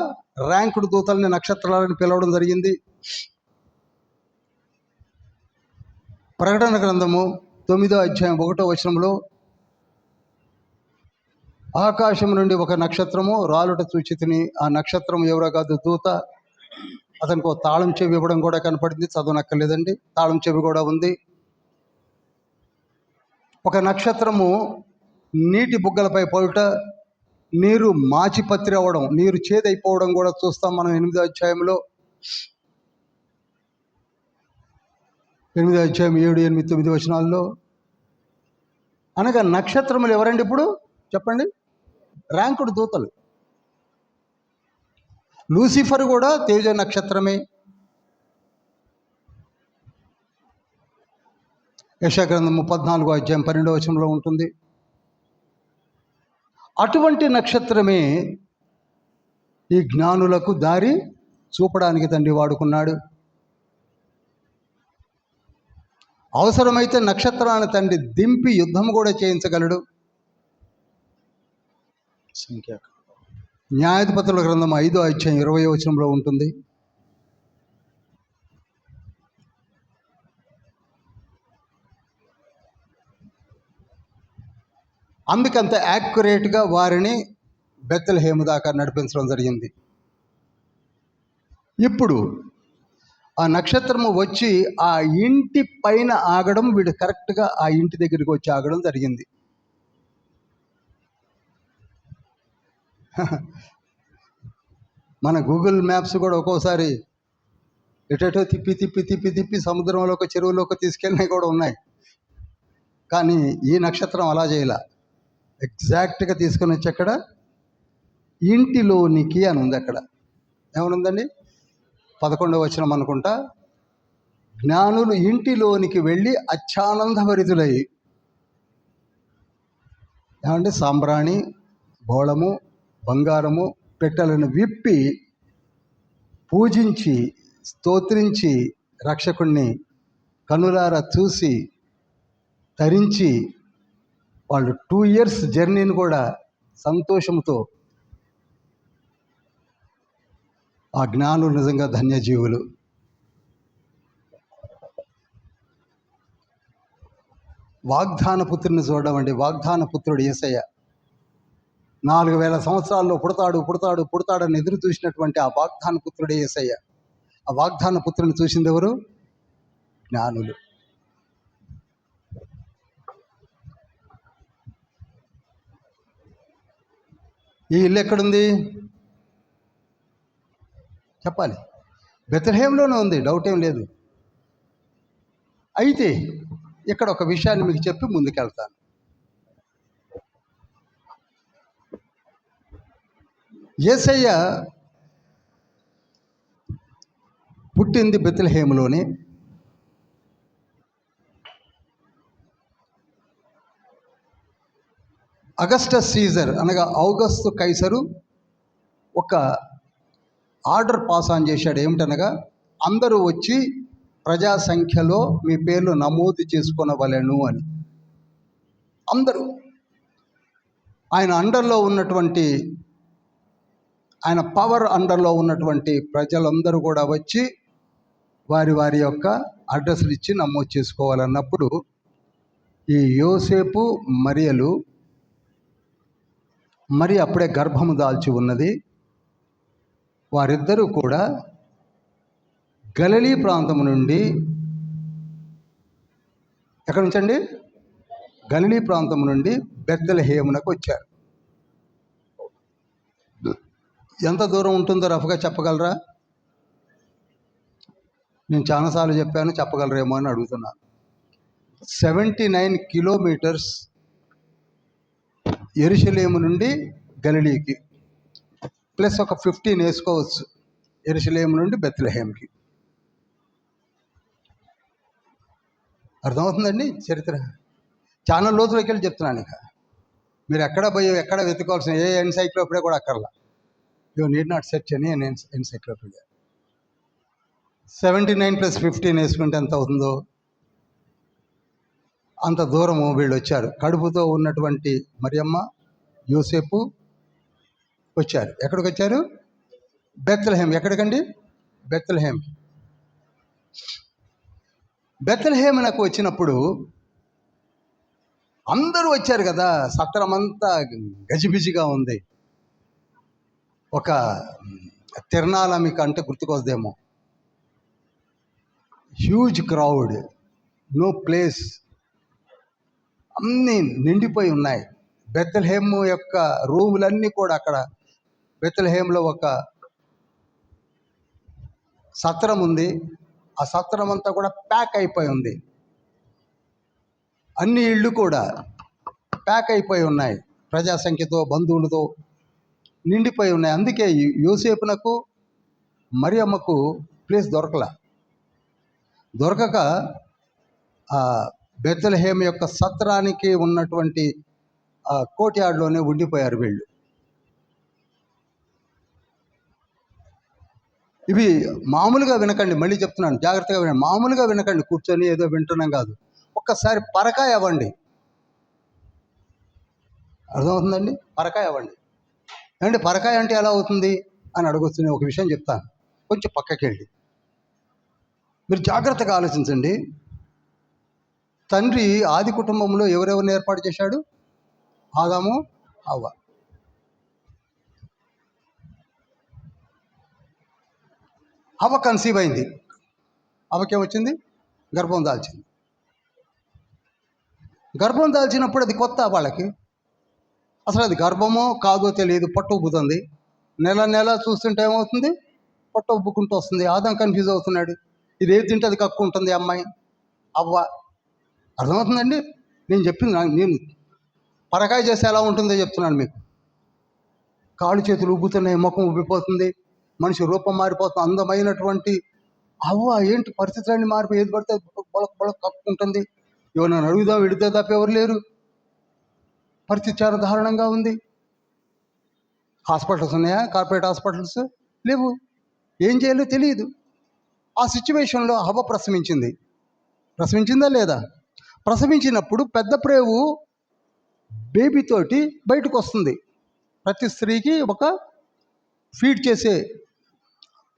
ర్యాంకుడు దూతల్ని నక్షత్రాలని పిలవడం జరిగింది. ప్రకటన గ్రంథము 9వ అధ్యాయం 1వ వచనంలో ఆకాశం నుండి ఒక నక్షత్రము రాలుట చూచితిని. ఆ నక్షత్రం ఎవరో కాదు, దూత. అతనికి ఒక తాళం చెవి ఇవ్వడం కూడా కనపడింది. చదవనక్కర్లేదండి, తాళం చెవి కూడా ఉంది. ఒక నక్షత్రము నీటి బుగ్గలపై పడుట, నీరు మాచిపత్రి అవ్వడం, నీరు చేదైపోవడం కూడా చూస్తాం మనం 8వ అధ్యాయంలో. 8వ అధ్యాయం 7, 8, 9 వచనాల్లో. అనగా నక్షత్రములు ఎవరండి ఇప్పుడు చెప్పండి? ర్యాంకుడు దూతలు. లూసిఫర్ కూడా తేజ నక్షత్రమే. యెషయా గ్రంథము 14వ అధ్యాయం 12వ వచనంలో ఉంటుంది. అటువంటి నక్షత్రమే ఈ జ్ఞానులకు దారి చూపడానికి తండ్రి వాడుకున్నాడు. అవసరమైతే నక్షత్రాన్ని తండ్రి దింపి యుద్ధం కూడా చేయించగలడు. న్యాయాధిపతుల గ్రంథం 5వ అధ్యాయం 20వ వచనంలో ఉంటుంది. అందుకంత యాక్యురేట్గా వారిని బెత్లెహేము దాకా నడిపించడం జరిగింది. ఇప్పుడు ఆ నక్షత్రము వచ్చి ఆ ఇంటి పైన ఆగడం, వీడు కరెక్ట్గా ఆ ఇంటి దగ్గరికి వచ్చి ఆగడం జరిగింది. మన గూగుల్ మ్యాప్స్ కూడా ఒక్కోసారి ఎటేటో తిప్పి తిప్పి తిప్పి తిప్పి సముద్రంలోకి, చెరువులోకి తీసుకెళ్ళినవి కూడా ఉన్నాయి. కానీ ఈ నక్షత్రం అలా చేయాల, ఎగ్జాక్ట్గా తీసుకొని వచ్చి అక్కడ ఇంటిలోనికి అని ఉంది. అక్కడ ఏమనుందండి? 11వ వచనం అనుకుంటా. జ్ఞానులు ఇంటిలోనికి వెళ్ళి అత్యానందభరితులై, ఏమంటే సాంబ్రాణి, బోళము, బంగారము పెట్టెలను విప్పి పూజించి స్తోత్రించి రక్షకుణ్ణి కనులారా చూసి తరించి వాళ్ళు 2 years జర్నీని కూడా సంతోషంతో, ఆ జ్ఞానులు నిజంగా ధన్యజీవులు. వాగ్దాన పుత్రుని చూడడం అండి. వాగ్దాన పుత్రుడు యేసయ్య 4000 సంవత్సరాల్లో పుడతాడని ఎదురు చూసినటువంటి ఆ వాగ్దాన పుత్రుడే యేసయ్య. ఆ వాగ్దాన పుత్రుని చూసింది ఎవరు? జ్ఞానులు. ఈ ఇల్లు ఎక్కడుంది చెప్పాలి? బెత్లెహేంలోనే ఉంది, డౌట్ ఏం లేదు. అయితే ఇక్కడ ఒక విషయాన్ని మీకు చెప్పి ముందుకెళ్తాను. యేసయ్య పుట్టింది బెత్లెహేములోనే. అగస్టస్ సీజర్ అనగా ఔగస్తు కైసరు ఒక ఆర్డర్ పాస్ ఆన్ చేశాడు. ఏమిటనగా, అందరూ వచ్చి ప్రజా సంఖ్యలో మీ పేర్లు నమోదు చేసుకొనవలెను అని. అందరూ ఆయన అండర్లో ఉన్నటువంటి, ఆయన పవర్ అండర్లో ఉన్నటువంటి ప్రజలందరూ కూడా వచ్చి వారి వారి యొక్క అడ్రస్లు ఇచ్చి నమోదు చేసుకోవాలన్నప్పుడు, ఈ యోసేపు మరియలు, మరి అప్పుడే గర్భము దాల్చి ఉన్నది, వారిద్దరూ కూడా గలిలీ ప్రాంతము నుండి, ఎక్కడి నుంచండి? గలిలీ ప్రాంతం నుండి బెత్లెహేమునకు వచ్చారు. ఎంత దూరం ఉంటుందో రఫ్గా చెప్పగలరా? నేను చాలాసార్లు చెప్పాను, చెప్పగలరేమో అని అడుగుతున్నాను. 79 kilometers యెరూషలేము నుండి గలిలీకి, ప్లస్ ఒక 15 వేసుకోవచ్చు యెరూషలేము నుండి బెత్లెహేమ్కి. అర్థమవుతుందండి చరిత్ర? చాలా లోతులోకి వెళ్ళి చెప్తున్నాను. ఇక మీరు ఎక్కడ పోయి ఎక్కడ వెతుకోవాల్సిన ఏ ఎన్సైక్లోపీడియా కూడా అక్కర్లా. You need not search any encyclopaedia. 79 + 15 వేసుకుంటే ఎంత అవుతుందో అంత దూరము వీళ్ళు వచ్చారు. కడుపుతో ఉన్నటువంటి మరియమ్మ, యోసేపు వచ్చారు. ఎక్కడికి వచ్చారు? బెత్లెహేమ్. ఎక్కడికండి? బెత్లెహేమ్. బెత్లెహేమునకు వచ్చినప్పుడు అందరూ వచ్చారు కదా, సత్రం అంతా గజిబిజిగా ఉంది. ఒక తిరణాల మీకు అంటే గుర్తుకొద్దేమో. హ్యూజ్ క్రౌడ్, నో ప్లేస్, అన్నీ నిండిపోయి ఉన్నాయి. బెత్లెహేము యొక్క రూములన్నీ కూడా, అక్కడ బెత్లెహేంలో ఒక సత్రం ఉంది. ఆ సత్రం అంతా కూడా ప్యాక్ అయిపోయి ఉంది. అన్ని ఇళ్ళు కూడా ప్యాక్ అయిపోయి ఉన్నాయి, ప్రజాసంఖ్యతో, బంధువులతో నిండిపోయి ఉన్నాయి. అందుకే యోసేపునకు మరియమ్మకు ప్లేస్ దొరకక బెత్లెహేము యొక్క సత్రానికి ఉన్నటువంటి కోర్ట్యార్డ్లోనే ఉండిపోయారు వీళ్ళు. ఇవి మామూలుగా వినకండి, మళ్ళీ చెప్తున్నాను, జాగ్రత్తగా వినండి. మామూలుగా వినకండి, కూర్చొని ఏదో వింటున్నాం కాదు. ఒక్కసారి పరకాయ అవ్వండి. అర్థమవుతుందండి? పరకాయ అవ్వండి. ఏమంటే పరకాయ అంటే ఎలా అవుతుంది అని అడగొచ్చు. నేను ఒక విషయం చెప్తాను, కొంచెం పక్కకి వెళ్ళి మీరు జాగ్రత్తగా ఆలోచించండి. తండ్రి ఆది కుటుంబంలో ఎవరెవరిని ఏర్పాటు చేశాడు? ఆదాము, హవ్వ. హవ్వ కన్సీవ్ అయింది. హవ్వకేమొచ్చింది? గర్భం దాల్చింది. గర్భం దాల్చినప్పుడు అది కొత్త వాళ్ళకి. అసలు అది గర్భమో కాదో తెలియదు. పొట్ట ఉబ్బుతుంది. నెల నెల చూస్తుంటే ఏమవుతుంది? పొట్ట ఉబ్బుకుంటూ వస్తుంది. ఆదాం కన్ఫ్యూజ్ అవుతున్నాడు. ఇది ఏది తింటే అది కక్కుంటుంది అమ్మాయి అవ్వ. అర్థమవుతుందండి? నేను చెప్పింది నేను పరకాయ చేస్తే ఎలా ఉంటుందో చెప్తున్నాను మీకు. కాళ్ళు చేతులు ఉబ్బుతున్నాయి, ముఖం ఉబ్బిపోతుంది, మనిషి రూపం మారిపోతుంది. అందమైనటువంటి అవ్వ ఏంటి పరిస్థితులన్నీ మారిపోయి ఏది పడితే బొలక బొలక కక్కుంటుంది. ఎవరైనా అడుగుదాం విడితే తప్ప ఎవరు లేరు. పరిస్థితి చాలా దారుణంగా ఉంది. హాస్పిటల్స్ ఉన్నాయా? కార్పొరేట్ హాస్పిటల్స్ లేవు. ఏం చేయాలో తెలియదు. ఆ సిచ్యువేషన్లో హవ్వ ప్రసవించిందా లేదా? ప్రసవించినప్పుడు పెద్ద ప్రేవు బేబీతోటి బయటకు వస్తుంది. ప్రతి స్త్రీకి ఒక ఫీడ్ చేసే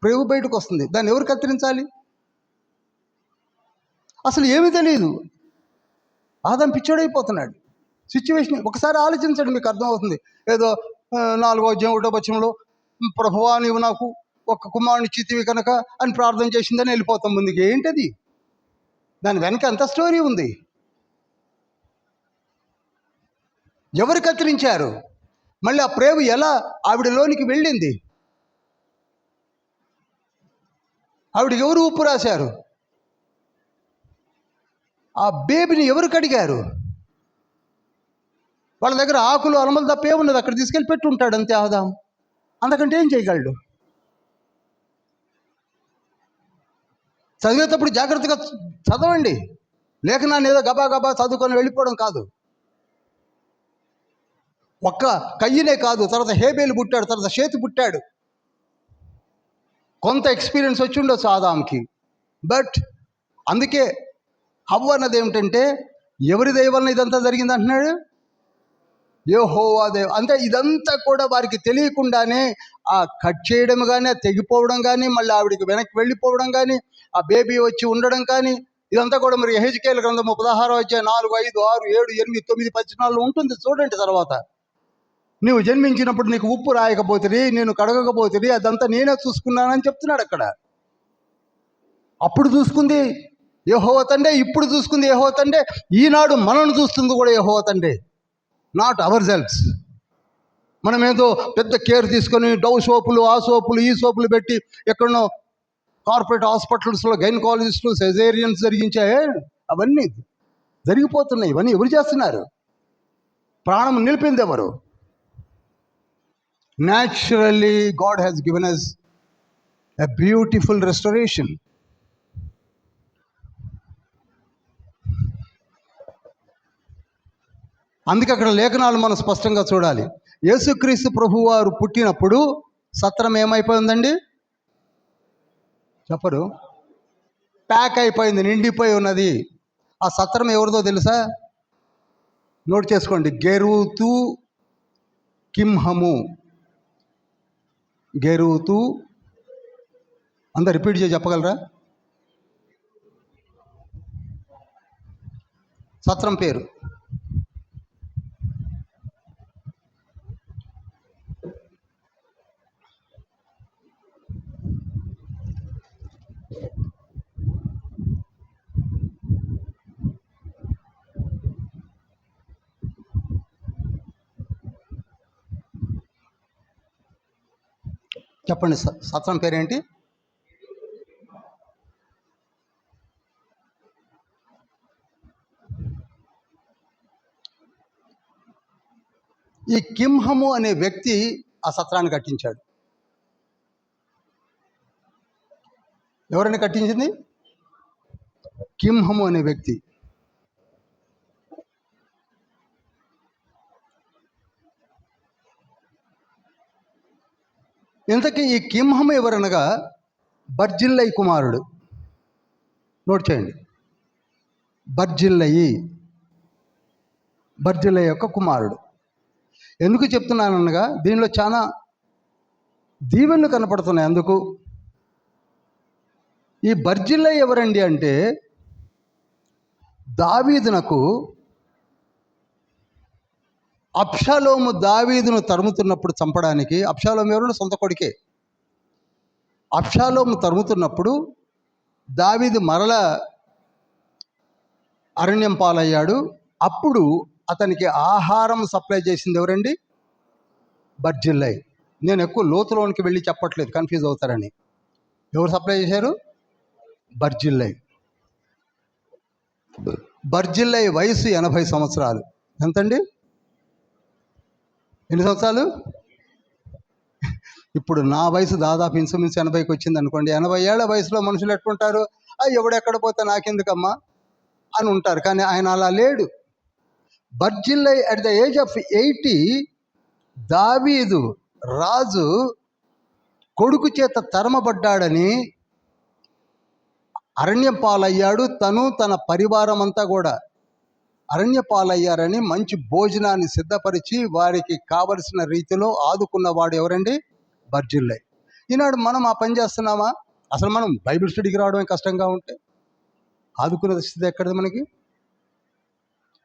ప్రేవు బయటకు వస్తుంది. దాన్ని ఎవరు కత్తిరించాలి? అసలు ఏమీ తెలియదు. ఆదాం పిచ్చోడైపోతున్నాడు. సిచ్యువేషన్ ఒకసారి ఆలోచించండి, మీకు అర్థమవుతుంది. ఏదో 4వ అధ్యాయం 1వ వచనంలో ప్రభువా నీవు నాకు ఒక కుమారుని ఇచ్చితివి కనుక అని ప్రార్థన చేసిందని వెళ్ళిపోతాం ముందుకి. ఏంటది? దాని వెనక ఎంత స్టోరీ ఉంది? ఎవరు కత్తిరించారు? మళ్ళీ ఆ ప్రేమ ఎలా ఆవిడలోనికి వెళ్ళింది? ఆవిడకి ఎవరు ఉప్పు రాశారు? ఆ బేబీని ఎవరు కడిగారు? వాళ్ళ దగ్గర ఆకులు అలమలు తప్ప ఏమున్నది? అక్కడ తీసుకెళ్ళి పెట్టి ఉంటాడు అంతే ఆదాం. అంతకంటే ఏం చేయగలడు? చదివేటప్పుడు జాగ్రత్తగా చదవండి. లేఖనాన్ని ఏదో గబా గబా చదువుకొని వెళ్ళిపోవడం కాదు. ఒక్క కయ్యనే కాదు, తర్వాత హేబేలు పుట్టాడు, తర్వాత షేతు పుట్టాడు. కొంత ఎక్స్పీరియన్స్ వచ్చి ఉండొచ్చు ఆదాంకి. బట్ అందుకే హవ్వ అన్నది ఏమిటంటే ఎవరి దయ వలన ఇదంతా జరిగింది అంటున్నాడు? యెహోవా దేవ. అంటే ఇదంతా కూడా వారికి తెలియకుండానే ఆ కట్ చేయడం కానీ, ఆ తెగిపోవడం కానీ, మళ్ళీ ఆవిడికి వెనక్కి వెళ్ళిపోవడం కానీ, ఆ బేబీ వచ్చి ఉండడం కానీ, ఇదంతా కూడా మరి యెహెజ్కేలు గ్రంథం 16వ అధ్యాయం 4, 5, 6, 7, 8, 9, 10 ఉంటుంది. చూడండి తర్వాత. నువ్వు జన్మించినప్పుడు నీకు ఉప్పు రాయకపోతుంది, నేను కడగకపోతుంది, అదంతా నేనే చూసుకున్నానని చెప్తున్నాడు అక్కడ. అప్పుడు చూసుకుంది యెహోవా తండ్రే, ఇప్పుడు చూసుకుంది యెహోవా తండ్రే, ఈనాడు మనల్ని చూస్తుంది కూడా యెహోవా తండ్రే. Not our selfs. మనం ఏదో పెద్ద కేర్ తీసుకొని డవ్ సోపులు, ఆ సోపులు, ఈ సోపులు పెట్టి ఎక్కడనో కార్పొరేట్ హాస్పిటల్స్లో గైనకాలజిస్టులు సెజేరియన్స్ జరిగించాయే, అవన్నీ జరిగిపోతున్నాయి. ఇవన్నీ ఎవరు చేస్తున్నారు? ప్రాణం నిలిపింది ఎవరు? Naturally, God has given us a beautiful restoration. అందుకే అక్కడ లేఖనాలు మనం స్పష్టంగా చూడాలి. యేసుక్రీస్తు ప్రభువారు పుట్టినప్పుడు సత్రం ఏమైపోయిందండి? చెప్పరు? ప్యాక్ అయిపోయింది, నిండిపోయి ఉన్నది. ఆ సత్రం ఎవరిదో తెలుసా? నోట్ చేసుకోండి. గెరూతు కింహము. గెరూతు. అందరు రిపీట్ చేసి చెప్పగలరా? సత్రం పేరు. చెప్పండి, సత్రం పేరేంటి? ఈ కింహము అనే వ్యక్తి ఆ సత్రాన్ని కట్టించాడు. ఎవరైనా కట్టించింది? కింహము అనే వ్యక్తి. ఇంతకీ ఈ కింహము ఎవరనగా బర్జిల్లయి కుమారుడు. నోట్ చేయండి. బర్జిల్లయి యొక్క కుమారుడు. ఎందుకు చెప్తున్నాననగా దీనిలో చాలా దీవెనలు కనపడుతున్నాయి. అందుకు ఈ బర్జిల్లయి ఎవరండి అంటే దావీదునకు అబ్షాలోము దావీదును తరుముతున్నప్పుడు చంపడానికి, అబ్షాలోము ఎవరు? సొంత కొడుకే. అబ్షాలోము తరుముతున్నప్పుడు దావీదు మరల అరణ్యం పాలయ్యాడు. అప్పుడు అతనికి ఆహారం సప్లై చేసింది ఎవరండి? బర్జిల్లై. నేను ఎక్కువ లోతులోనికి వెళ్ళి చెప్పట్లేదు, కన్ఫ్యూజ్ అవుతారని. ఎవరు సప్లై చేశారు? బర్జిల్లై. బర్జిల్లై వయసు 80 సంవత్సరాలు. ఎంతండి? ఎన్ని సంవత్సరాలు? ఇప్పుడు నా వయసు దాదాపు ఇన్సుమిన్స్ 80కి వచ్చింది అనుకోండి. 80 ఏళ్ల వయసులో మనుషులు ఎట్లుంటారు? ఎవడెక్కడ పోతే నాకెందుకమ్మా అని ఉంటారు. కానీ ఆయన అలా లేడు. బర్జిల్లై అట్ ద ఏజ్ ఆఫ్ 80 దావీదు రాజు కొడుకు చేత తరమబడ్డాడని అరణ్యం పాలయ్యాడు. తను తన పరివారం అంతా కూడా అరణ్య పాలయ్యారని మంచి భోజనాన్ని సిద్ధపరిచి వారికి కావలసిన రీతిలో ఆదుకున్నవాడు ఎవరండి? బర్జిల్లై. ఈనాడు మనం ఆ పని చేస్తున్నామా? అసలు మనం బైబిల్ స్టడీకి రావడమే కష్టంగా ఉంటే ఆదుకునే స్థితి ఎక్కడిది మనకి?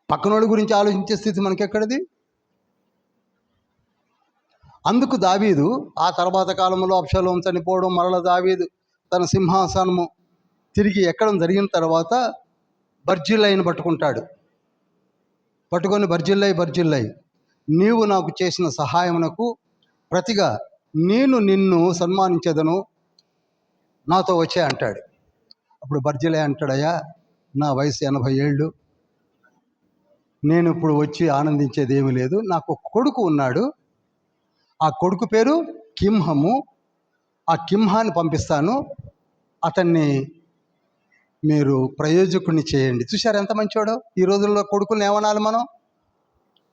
పక్కనోడి గురించి ఆలోచించే స్థితి మనకి ఎక్కడిది? అందుకు దావీదు ఆ తర్వాత కాలంలో అబ్షాలోము చనిపోవడం, మరల దావీదు తన సింహాసనము తిరిగి ఎక్కడం జరిగిన తర్వాత బర్జిల్లైని పట్టుకుంటాడు. పట్టుకొని బర్జిల్లై, నీవు నాకు చేసిన సహాయమునకు ప్రతిగా నేను నిన్ను సన్మానించేదను, నాతో వచ్చే అంటాడు. అప్పుడు బర్జిల్లై అంటాడయ్యా, నా వయసు 80 ఏళ్ళు, నేను ఇప్పుడు వచ్చి ఆనందించేది ఏమీ లేదు. నాకు ఒక కొడుకు ఉన్నాడు, ఆ కొడుకు పేరు కింహము. ఆ కింహాన్ని పంపిస్తాను, అతన్ని మీరు ప్రయోజకుడిని చేయండి. చూశారు ఎంత మంచివాడో? ఈ రోజుల్లో కొడుకుని ఏమనాలి మనం?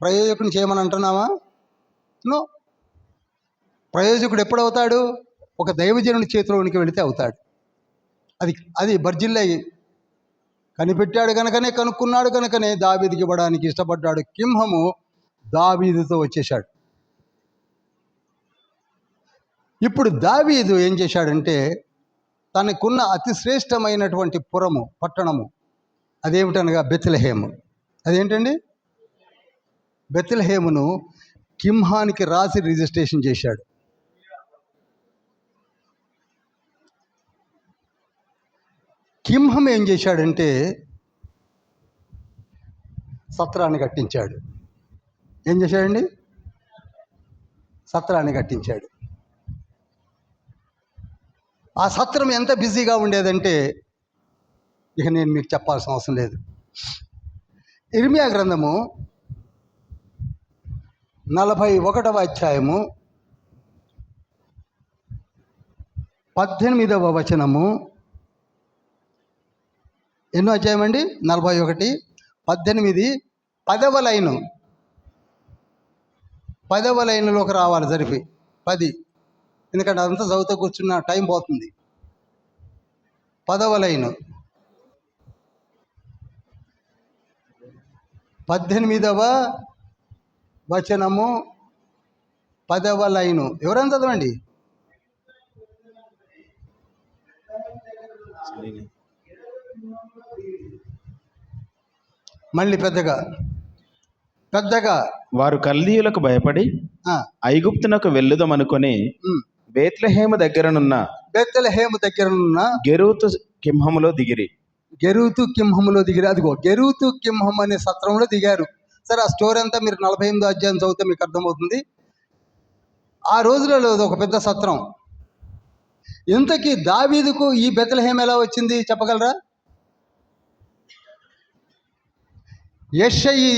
ప్రయోజకుడిని చేయమని అంటున్నామా? నో. ప్రయోజకుడు ఎప్పుడవుతాడు? ఒక దైవజనుడి చేతిలోనికి వెళితే అవుతాడు. అది బర్జిల్లై కనిపెట్టాడు కనుకనే, కనుక్కున్నాడు కనుకనే దావీదుకి ఇవ్వడానికి ఇష్టపడ్డాడు. కింహము దావీదుతో వచ్చేశాడు. ఇప్పుడు దావీదు ఏం చేశాడంటే, తనకున్న అతి శ్రేష్టమైనటువంటి పట్టణము అదేమిటనగా బెత్లెహేము. అదేంటండి? బెత్లెహేమును కింహానికి రాసి రిజిస్ట్రేషన్ చేశాడు. కింహం ఏం చేశాడంటే సత్రాన్ని కట్టించాడు. ఏం చేశాడండి? సత్రాన్ని కట్టించాడు. ఆ సత్రం ఎంత బిజీగా ఉండేదంటే ఇక నేను మీకు చెప్పాల్సిన అవసరం లేదు. ఇర్మియా గ్రంథము 41వ అధ్యాయము 18వ వచనము. ఎన్నో అధ్యాయం అండి? 41, 18, 10వ లైను. 10వ లైన్లోకి రావాలి జరిపి 10, ఎందుకంటే అదంతా చదువుతూ కూర్చున్న టైం పోతుంది. 10వ లైను, 18వ వచనము, 10వ లైను. ఎవరైనా చదవండి. మళ్ళీ పెద్దగా వారు కల్దీయులకు భయపడి ఐగుప్తునకు వెళ్ళుదమనుకొని బెత్లెహేము దగ్గరనున్న గెరూతు కింహములో దిగిరి. అదిగో గెరూతు కింహం అనే సత్రంలో దిగారు. సరే, ఆ స్టోరీ అంతా మీరు 48వ అధ్యాయం చదివితే మీకు అర్థమవుతుంది. ఆ రోజులలో ఒక పెద్ద సత్రం. ఇంతకీ దావీదుకు ఈ బెత్లెహేము ఎలా వచ్చింది చెప్పగలరా? యెషయి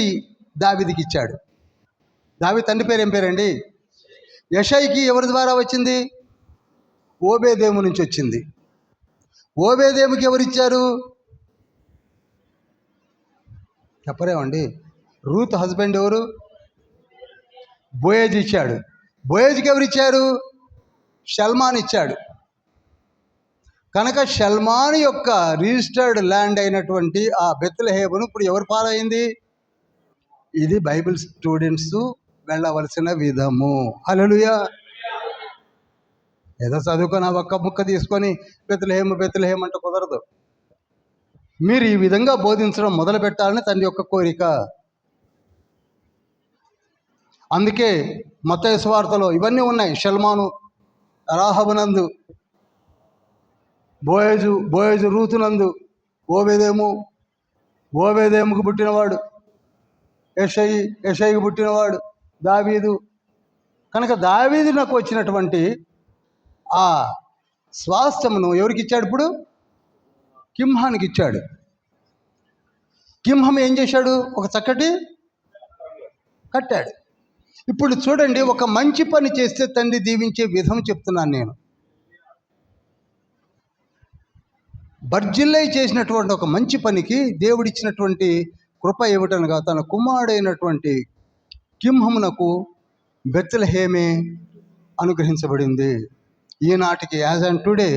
దావీదుకి ఇచ్చాడు. దావీదు తండ్రి పేరు ఏం పేరండి? యెషయికి ఎవరి ద్వారా వచ్చింది? ఓబేదేము నుంచి వచ్చింది. ఓబేదేముకి ఎవరిచ్చారు? చెప్పరేమండి? రూత్ హస్బెండ్ ఎవరు? బోయేజ్ ఇచ్చాడు. బోయేజ్కి ఎవరిచ్చారు? షల్మాన్ ఇచ్చాడు. కనుక షల్మాన్ యొక్క రిజిస్టర్డ్ ల్యాండ్ అయినటువంటి ఆ బెత్లెహేమును ఇప్పుడు ఎవరు పాలైంది? ఇది బైబిల్ స్టూడెంట్స్ వెళ్ళవలసిన విధము. హల్లెలూయా. ఏదో చదువుకొని ఒక్క ముక్క తీసుకొని బెత్లెహేము అంటే కుదరదు. మీరు ఈ విధంగా బోధించడం మొదలు పెట్టాలని తండ్రి యొక్క కోరిక. అందుకే మత్తయి సువార్తలో ఇవన్నీ ఉన్నాయి. షల్మాను రాహబునందు బోయజు రూతునందు, ఓబేదేముకు పుట్టినవాడు, యెషయికి పుట్టినవాడు దావీదు. కనుక దావీదునకు వచ్చినటువంటి ఆ స్వాస్థ్యమును ఎవరికి ఇచ్చాడు? ఇప్పుడు కింహానికి ఇచ్చాడు. కింహం ఏం చేశాడు? ఒక చక్కటి కట్టాడు. ఇప్పుడు చూడండి, ఒక మంచి పని చేస్తే తండ్రి దీవించే విధం చెప్తున్నాను నేను. బర్జిల్లై చేసినటువంటి ఒక మంచి పనికి దేవుడిచ్చినటువంటి కృప ఏమిటనగా తన కుమారుడైనటువంటి కింహమునకు బెత్లెహేమే అనుగ్రహించబడింది. ఈనాటికి as and today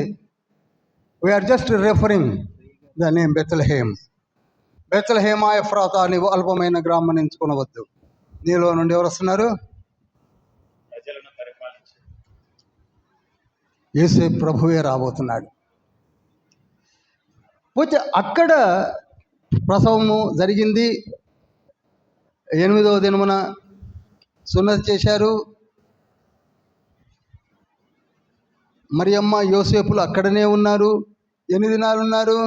we are just referring the name Bethlehem. బెత్లెహేమా ఎఫ్రాతా అని అల్పమైన గ్రామం ఎంచుకునవద్దు. నీలో నుండి ఎవరు వస్తున్నారు? యేసు ప్రభువే రాబోతున్నాడు. పోతే అక్కడ ప్రసవము జరిగింది. 8వ దినమున సున్నతి చేశారు. మరియమ్మ యోసేపులు అక్కడనే ఉన్నారు. ఎన్ని దినాలు ఉన్నారు?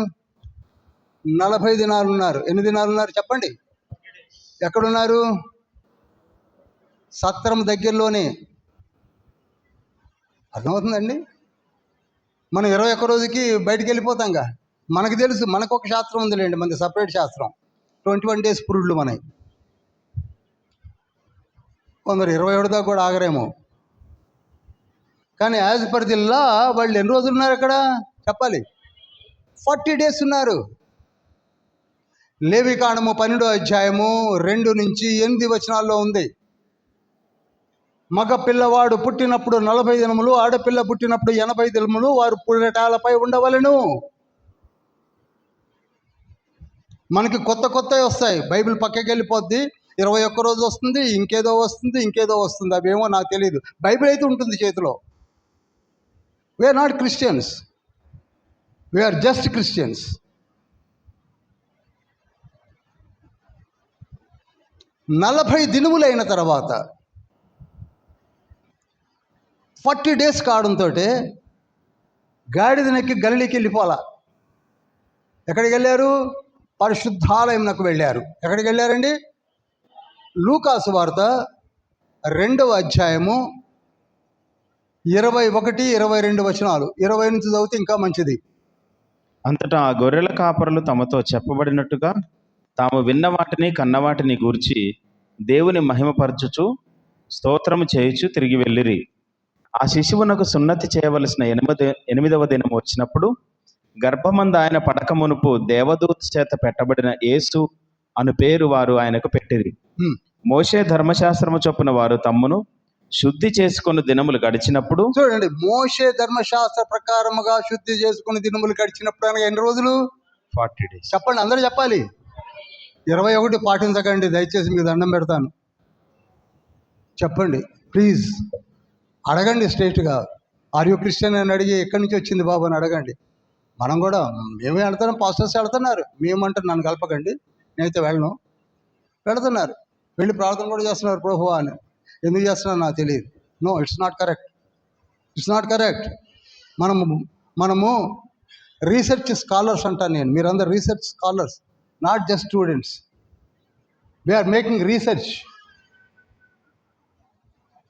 40 దినాలు ఉన్నారు. ఎన్ని దినాలు ఉన్నారు చెప్పండి? ఎక్కడున్నారు? సత్రం దగ్గరలోనే. అర్థమవుతుందండి? మనం 21 రోజుకి బయటికి వెళ్ళిపోతాంగా. మనకు తెలుసు, మనకు ఒక శాస్త్రం ఉందిలేండి, మనది సపరేట్ శాస్త్రం. 21 డేస్ పురుళ్ళు మనవి. కొందరు 21 దాకా కూడా ఆగరేమో. కానీ యాజ్ పర్ ది లా వాళ్ళు ఎన్ని రోజులు ఉన్నారు అక్కడ చెప్పాలి? 40 డేస్ ఉన్నారు. లేవికాండము 12వ అధ్యాయము 2 నుంచి 8 వచనాల్లో ఉంది. మగ పిల్లవాడు పుట్టినప్పుడు 40 దినములు, ఆడపిల్ల పుట్టినప్పుడు 80 దినములు వారు పుల్లటాలపై ఉండవలెను. మనకి కొత్తవి వస్తాయి. బైబిల్ పక్కకి వెళ్ళిపోద్ది. 21 రోజు వస్తుంది, ఇంకేదో వస్తుంది. అవేమో నాకు తెలియదు. బైబిల్ అయితే ఉంటుంది చేతిలో. We're not Christians, we're just Christians. 40 దినములైన తర్వాత 40 డేస్ కావడంతో గాడిదనెక్కి గలిలీకి వెళ్ళిపోవాలా. ఎక్కడికి వెళ్ళారు? పరిశుద్ధాలయంకు వెళ్ళారు. ఎక్కడికి వెళ్ళారండి? లూకాసు వార్త 2వ అధ్యాయము 21, 22 వచనాలు. 20 నుంచి చదివితే ఇంకా మంచిది. అంతటా ఆ గొర్రెల కాపరులు తమతో చెప్పబడినట్టుగా తాము విన్న వాటిని కన్న వాటిని గూర్చి దేవుని మహిమపరచుచు స్తోత్రము చేయుచు తిరిగి వెళ్ళిరి. ఆ శిశువునకు సున్నతి చేయవలసిన 8వ దినం వచ్చినప్పుడు గర్భమందు ఆయన పడక మునుపు దేవదూత చేత పెట్టబడిన యేసు అను పేరు వారు ఆయనకు పెట్టిరి. మోషే ధర్మశాస్త్రము చొప్పున వారు తమ్మును శుద్ధి చేసుకుని దినములు గడిచినప్పుడు, చూడండి, మోషే ధర్మశాస్త్ర ప్రకారముగా శుద్ధి చేసుకుని దినములు గడిచినప్పుడు అనగా ఎన్ని రోజులు? 40 డేస్. చెప్పండి, అందరూ చెప్పాలి. 21 పాటించకండి దయచేసి, మీకు దండం పెడతాను. చెప్పండి ప్లీజ్. అడగండి స్ట్రైట్గా. ఆర్ యూ క్రిస్టియన్ అని అడిగి ఎక్కడి నుంచి వచ్చింది బాబు అని అడగండి. మనం కూడా మేమే వెళ్తున్నాం, పాస్టర్స్ వెళ్తున్నారు. మేమంటారు నన్ను కలపకండి, నేనైతే వెళ్ళను. వెళుతున్నారు, వెళ్ళి ప్రార్థన కూడా చేస్తున్నారు ప్రభువా అని. ఎందుకు చేస్తున్నారు నాకు తెలియదు. No, it's not correct. మనము రీసెర్చ్ స్కాలర్స్ అంటాను నేను. మీరందరూ research scholars, not just students. We're making research.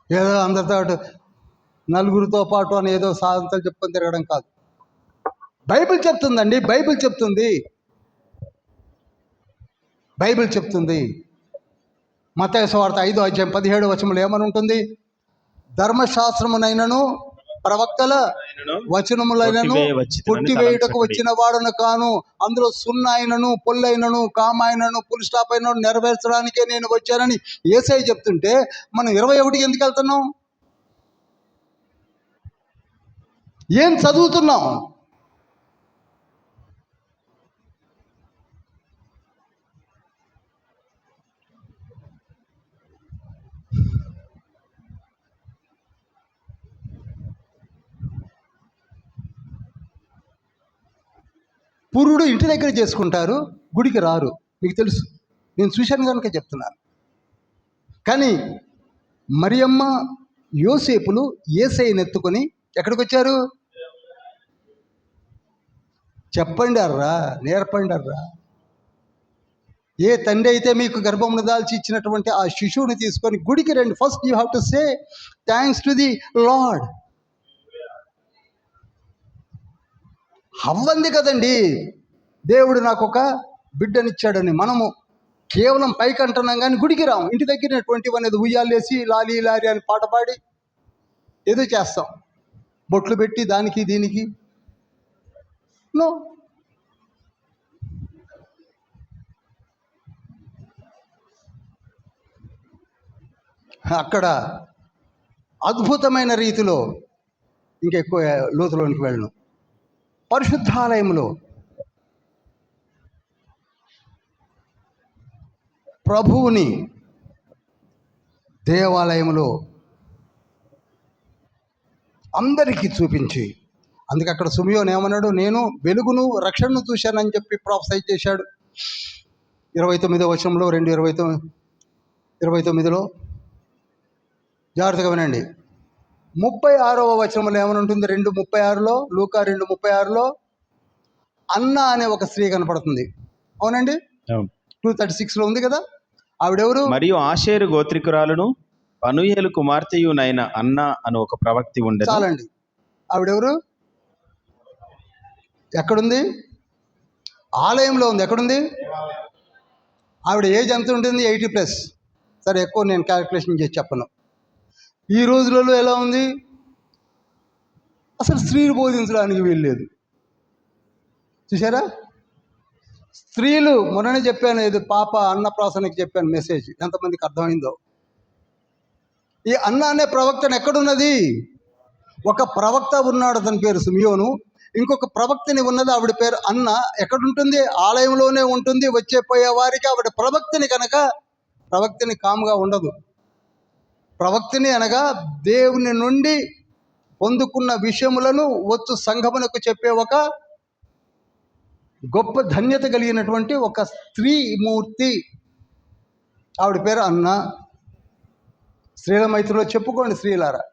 ఏదో అందరితో నలుగురితో పాటు అని ఏదో సాధనలు చెప్పుకొని తిరగడం కాదు. బైబిల్ చెప్తుందండి. బైబిల్ చెప్తుంది. మత్తయి సువార్త 5వ అధ్యాయం 17వ వచనంలో ఏమని ఉంటుంది? ధర్మశాస్త్రమునైనను ప్రవక్తల వచనములైనను పుట్టివేయుటకు వచ్చిన వాడును కాను, అందులో సున్నైనను పొల్లైనను కామైనను పుల్ స్టాప్ అయినను నెరవేర్చడానికే నేను వచ్చానని యేసయ్య చెప్తుంటే మనం 21కి ఎందుకు వెళ్తున్నాం? ఏం చదువుతున్నాం? పురుడు ఇంటి దగ్గర చేసుకుంటారు, గుడికి రారు. మీకు తెలుసు, నేను చూశాను కనుక చెప్తున్నాను. కానీ మరియమ్మ యోసేపులు యేసయ్యను ఎత్తుకొని ఎక్కడికి వచ్చారు? చెప్పండి అర్రా, నేర్పండి అర్రా. ఏ తండ్రి అయితే మీకు గర్భమును దాల్చి ఇచ్చినటువంటి ఆ శిశువుని తీసుకొని గుడికి రండి. First you have to say thanks to the Lord. అవ్వంది కదండి దేవుడు నాకు ఒక బిడ్డనిచ్చాడని. మనము కేవలం పైకి అంటున్నాం కానీ గుడికి రాము. ఇంటి దగ్గర 21 అనేది ఉయ్యాలేసి లాలీ లారీ అని పాట పాడి ఏదో చేస్తాం, బొట్లు పెట్టి దానికి దీనికి. నో, అక్కడ అద్భుతమైన రీతిలో ఇంకెక్కువ లోతులోనికి వెళ్ళను. పరిశుద్ధాలయంలో ప్రభువుని దేవాలయంలో అందరికీ చూపించి, అందుకే అక్కడ సిమియోను ఏమన్నాడు, నేను వెలుగును రక్షణను చూశానని చెప్పి ప్రొఫెసై చేశాడు. 29వ వచనంలో 2:29లో జాగ్రత్తగా వినండి. 36వ వచనంలో ఏమని ఉంటుంది, 2:36లో, లూకా 2:36లో అన్న అనే ఒక స్త్రీ కనపడుతుంది. అవునండి, 2:36లో ఉంది కదా. ఆవిడెవరు? మరియు ఆషేరు గోత్రికురాలును పనూయేలు కుమార్తెయునైన అన్న అను ఒక ప్రవక్తి ఉండేది. చాలండి. ఆవిడెవరు? ఎక్కడుంది? ఆలయంలో ఉంది. ఎక్కడుంది? ఆవిడ ఏజ్ ఎంత ఉంటుంది? 80+. సరే, ఎక్కువ నేను క్యాలిక్యులేషన్ చేసి చెప్పను. ఈ రోజులలో ఎలా ఉంది? అసలు స్త్రీలు బోధించడానికి వీల్లేదు. చూసారా? స్త్రీలు మొన్ననే చెప్పాను, ఇది పాప అన్నప్రాసనకి చెప్పాను మెసేజ్, ఎంతమందికి అర్థమైందో. ఈ అన్న అనే ప్రవక్తను ఎక్కడున్నది? ఒక ప్రవక్త ఉన్నాడు, అతని పేరు సిమియోను. ఇంకొక ప్రవక్తని ఉన్నది, ఆవిడ పేరు అన్న. ఎక్కడుంటుంది? ఆలయంలోనే ఉంటుంది. వచ్చే పోయే వారికి ఆవిడ ప్రవక్తని కనుక, ప్రవక్తని కాముగా ఉండదు. ప్రవక్తని అనగా దేవుని నుండి పొందుకున్న విషయములను వచ్చు సంఘమునకు చెప్పే ఒక గొప్ప ధన్యత కలిగినటువంటి ఒక స్త్రీ మూర్తి. ఆవిడ పేరు అన్న. స్త్రీల మైత్రిలో చెప్పుకోండి స్త్రీలారా.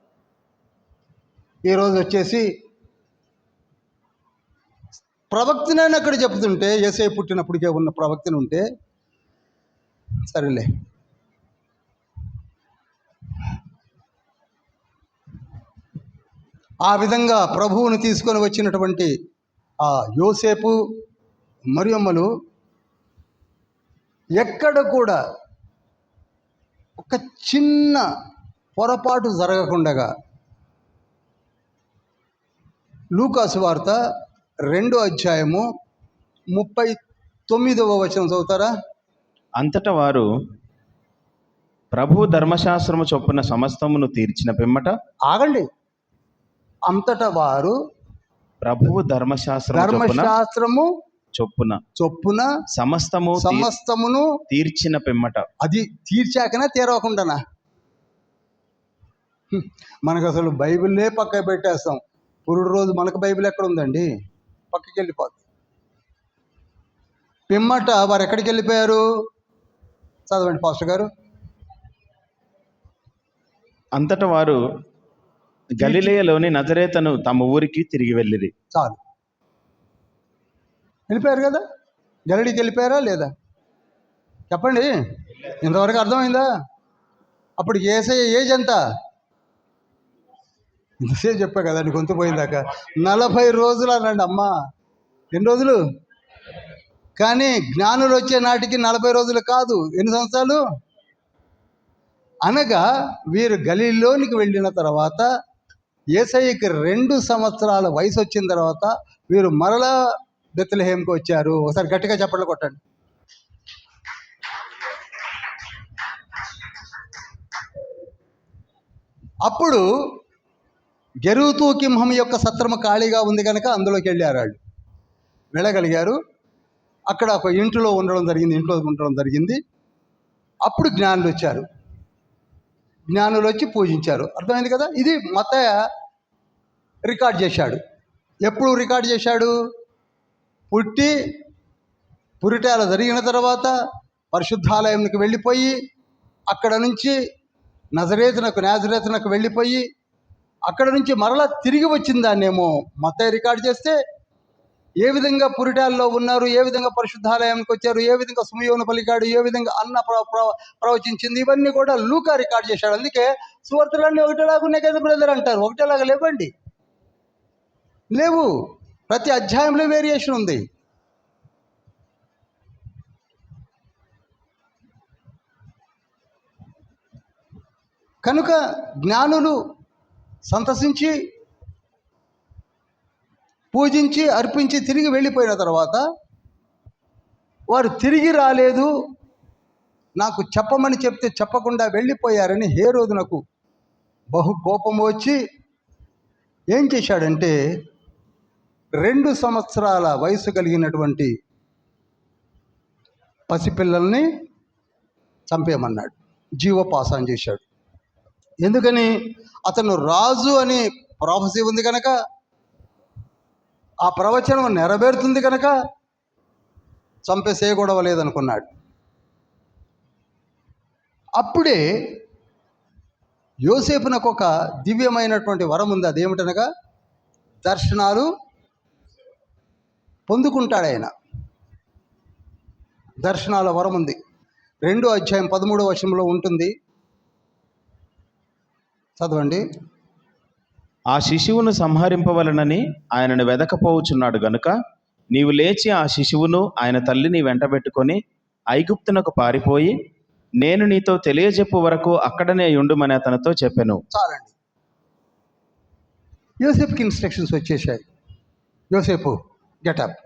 ఈరోజు వచ్చేసి ప్రవక్తనని అక్కడ చెప్తుంటే, యేసయ్య పుట్టినప్పటికే ఉన్న ప్రవక్తని ఉంటే సరేలే. ఆ విధంగా ప్రభువుని తీసుకొని వచ్చినటువంటి ఆ యోసేపు మరియమ్మలు ఎక్కడ కూడా ఒక చిన్న పొరపాటు జరగకుండగా, లూకాసు వార్త 2:39వ వచనం చదువుతారా? అంతటా వారు ప్రభు ధర్మశాస్త్రము చొప్పున సమస్తమును తీర్చిన పిమ్మట. ఆగండి. అంతటా వారు ప్రభువు ధర్మశాస్త్రము చొప్పున సమస్తమును తీర్చిన పిమ్మట. అది తీర్చాకనా తీరవకుండానా? మనకు అసలు బైబిల్లే పక్క పెట్టేస్తాం. పురుడు రోజు మనకు బైబిల్ ఎక్కడ ఉందండి? పక్కకి వెళ్ళిపోతుంది. పిమ్మట వారు ఎక్కడికి వెళ్ళిపోయారు? చదవండి పాస్టర్ గారు. అంతటా వారు గలిలయలోని నజరేతను తమ ఊరికి తిరిగి వెళ్ళిరి. చాలు, వెళ్ళిపోయారు కదా. గలిలీకి వెళ్ళిపోయారా లేదా? చెప్పండి, ఇంతవరకు అర్థమైందా? అప్పుడు యేసయ్య ఏజ్ ఎంత? ఇంతసేపు చెప్పా కదండి, గొంతు పోయిందాక. 40 రోజులు అనండి అమ్మ. ఎన్ని రోజులు? కానీ జ్ఞానులు వచ్చే నాటికి 40 రోజులు కాదు. ఎన్ని సంవత్సరాలు? అనగా వీరు గలిలోనికి వెళ్ళిన తర్వాత యేసయ్యకి 2 సంవత్సరాల వయసు వచ్చిన తర్వాత వీరు మరలా బెత్లెహేంకి వచ్చారు. ఒకసారి గట్టిగా చప్పట్లు కొట్టండి. అప్పుడు గెరుతూ కింహం యొక్క సత్రము ఖాళీగా ఉంది కనుక అందులోకి వెళ్ళారు. వాళ్ళు వెళ్ళగలిగారు. అక్కడ ఒక ఇంట్లో ఉండడం జరిగింది. అప్పుడు జ్ఞానులు వచ్చారు. జ్ఞానులు వచ్చి పూజించారు. అర్థమైంది కదా. ఇది మత్తయ్య రికార్డ్ చేశాడు. ఎప్పుడు రికార్డ్ చేశాడు? పురిటాల జరిగిన తర్వాత పరిశుద్ధాలయంకి వెళ్ళిపోయి, అక్కడ నుంచి నాజరేతునకు వెళ్ళిపోయి, అక్కడ నుంచి మరలా తిరిగి వచ్చిన దాన్నేమో మత్తయ్య రికార్డ్ చేస్తే, ఏ విధంగా పురిటాల్లో ఉన్నారు, ఏ విధంగా పరిశుద్ధాలయానికి వచ్చారు, ఏ విధంగా సుమయోను పలికాడు, ఏ విధంగా అన్న ప్రవచించింది, ఇవన్నీ కూడా లూకా రికార్డ్ చేశాడు. అందుకే సువార్తలన్నీ ఒకటేలాగా ఉన్నాయి కదా బ్రదర్ అంటారు. ఒకటేలాగా లేవండి, లేవు. ప్రతి అధ్యాయంలో వేరియేషన్ ఉంది. కనుక జ్ఞానులు సంతసించి పూజించి అర్పించి తిరిగి వెళ్ళిపోయిన తర్వాత వారు తిరిగి రాలేదు, నాకు చెప్పమని చెప్తే చెప్పకుండా వెళ్ళిపోయారని హేరోదునకు బహు కోపం వచ్చి ఏం చేశాడంటే 2 సంవత్సరాల వయసు కలిగినటువంటి పసిపిల్లల్ని చంపేయమన్నాడు, జీవోపాసన చేశాడు. ఎందుకని? అతను రాజు అని ప్రాఫెసీ ఉంది కనుక, ఆ ప్రవచనం నెరవేరుతుంది కనుక చంపేసే గొడవ లేదనుకున్నాడు. అప్పుడే యోసేపునకు ఒక దివ్యమైనటువంటి వరం ఉంది. అదేమిటనగా దర్శనాలు పొందుకుంటాడు ఆయన. దర్శనాల వరం ఉంది. 2వ అధ్యాయం 13వ వచనంలో ఉంటుంది, చదవండి. ఆ శిశువును సంహరింపవలనని ఆయనను వెదకపోవుచున్నాడు గనుక నీవు లేచి ఆ శిశువును ఆయన తల్లిని వెంటబెట్టుకొని ఐగుప్తునకు పారిపోయి నేను నీతో తెలియజెప్పు వరకు అక్కడనే ఉండుమని అతనితో చెప్పెను. చాలండి, యోసేపుకి ఇన్స్ట్రక్షన్స్ వచ్చేసాయి. యోసేపు గెటప్,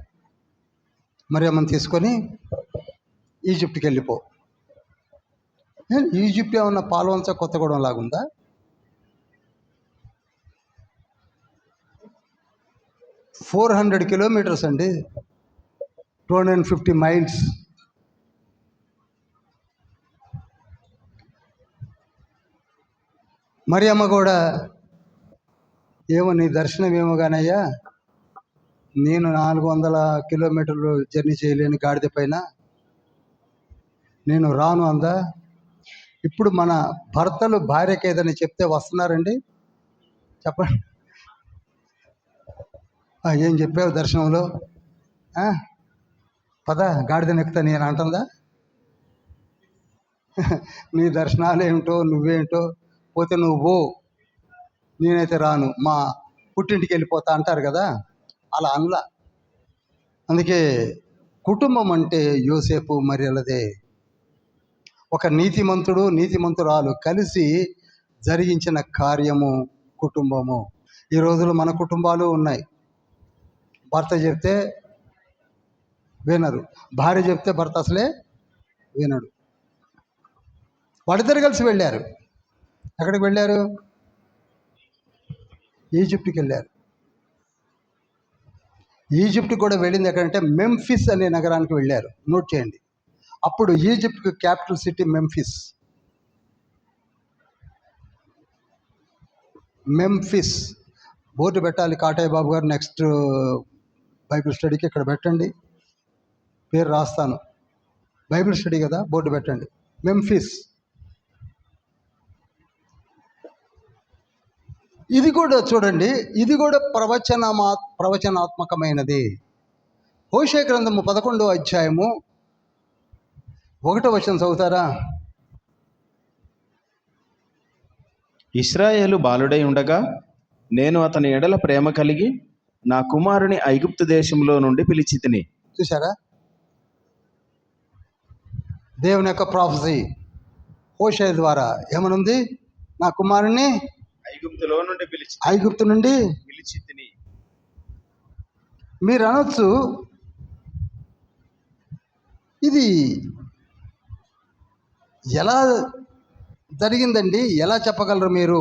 మరియమ్మని తీసుకొని ఈజిప్ట్కి వెళ్ళిపో. ఈజిప్ట్ ఏమన్నా పాల్వంచ కొత్తగూడెం లాగుందా? $400 కిలోమీటర్స్ అండి, 250 మైల్స్. మరియమ్మ కూడా ఏమో నీ దర్శనం ఏమో కానయ్యా, నేను 400 కిలోమీటర్లు జర్నీ చేయలేని గాడిద పైన నేను రాను అందా. ఇప్పుడు మన భర్తలు భార్యకి ఏదని చెప్తే వస్తున్నారండి? చెప్పండి. ఏం చెప్పావు దర్శనంలో? పద గాడిదని ఎక్కుతా నేను అంటుందా? నీ దర్శనాలు ఏమిటో నువ్వేంటో, పోతే నువ్వు నేనైతే రాను, మా పుట్టింటికి వెళ్ళిపోతా అంటారు కదా, అలా అనలా. అందుకే కుటుంబం అంటే యోసేపు మరియలదే. ఒక నీతిమంతుడు నీతిమంతురాలు కలిసి జరిగించిన కార్యము కుటుంబము. ఈ రోజుల్లో మన కుటుంబాలు ఉన్నాయి. భర్త చెప్తే వినరు, భార్య చెప్తే భర్త అసలే వినడు. వాళ్ళిద్దరు కలిసి వెళ్ళారు. ఎక్కడికి వెళ్ళారు? ఈజిప్ట్కి వెళ్ళారు. ఈజిప్ట్ కూడా వెళ్ళింది ఎక్కడంటే మెంఫిస్ అనే నగరానికి వెళ్ళారు. నోట్ చేయండి. అప్పుడు ఈజిప్ట్కి capital city Memphis. Memphis board పెట్టాలి కాటయ్య బాబు గారు. నెక్స్ట్ బైబిల్ స్టడీకి ఇక్కడ పెట్టండి, పేరు రాస్తాను. బైబిల్ స్టడీ కదా, బోర్డు పెట్టండి. మెంఫిస్. ఇది కూడా చూడండి, ఇది కూడా ప్రవచనాత్మకమైనది. హోషేయ గ్రంథము 11వ అధ్యాయము 1వ వచనం చదువుతారా? ఇశ్రాయేలు బాలుడై ఉండగా నేను అతని ఎడల ప్రేమ కలిగి నా కుమారుని ఐగుప్తు దేశంలో నుండి పిలిచితిని. చూసారా దేవుని యొక్క ప్రాఫెసీ హోషేయ ద్వారా ఏమనుంది? నా కుమారుని ఐగుప్తు నుండి పిలిచితిని. మీరు అనొచ్చు, ఇది ఎలా జరిగిందండి, ఎలా చెప్పగలరు మీరు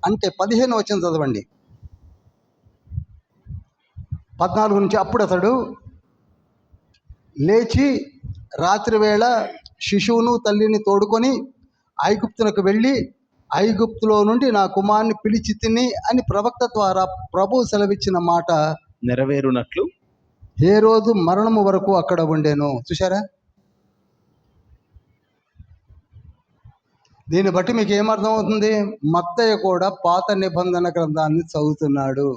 అంటే 15వ వచనం చదవండి, 14 నుంచి. అప్పుడు అతడు లేచి రాత్రివేళ శిశువును తల్లిని తోడుకొని ఐగుప్తునకు వెళ్ళి ఐగుప్తులో నుండి నా కుమారుని పిలిచి తిని అని ప్రవక్త ద్వారా ప్రభు సెలవిచ్చిన మాట నెరవేరునట్లు హేరోదు మరణము వరకు అక్కడ ఉండేను. చూసారా? దీన్ని బట్టి మీకు ఏమర్థం అవుతుంది? మత్తయ్య కూడా పాత నిబంధన గ్రంథాన్ని చదువుతున్నాడు.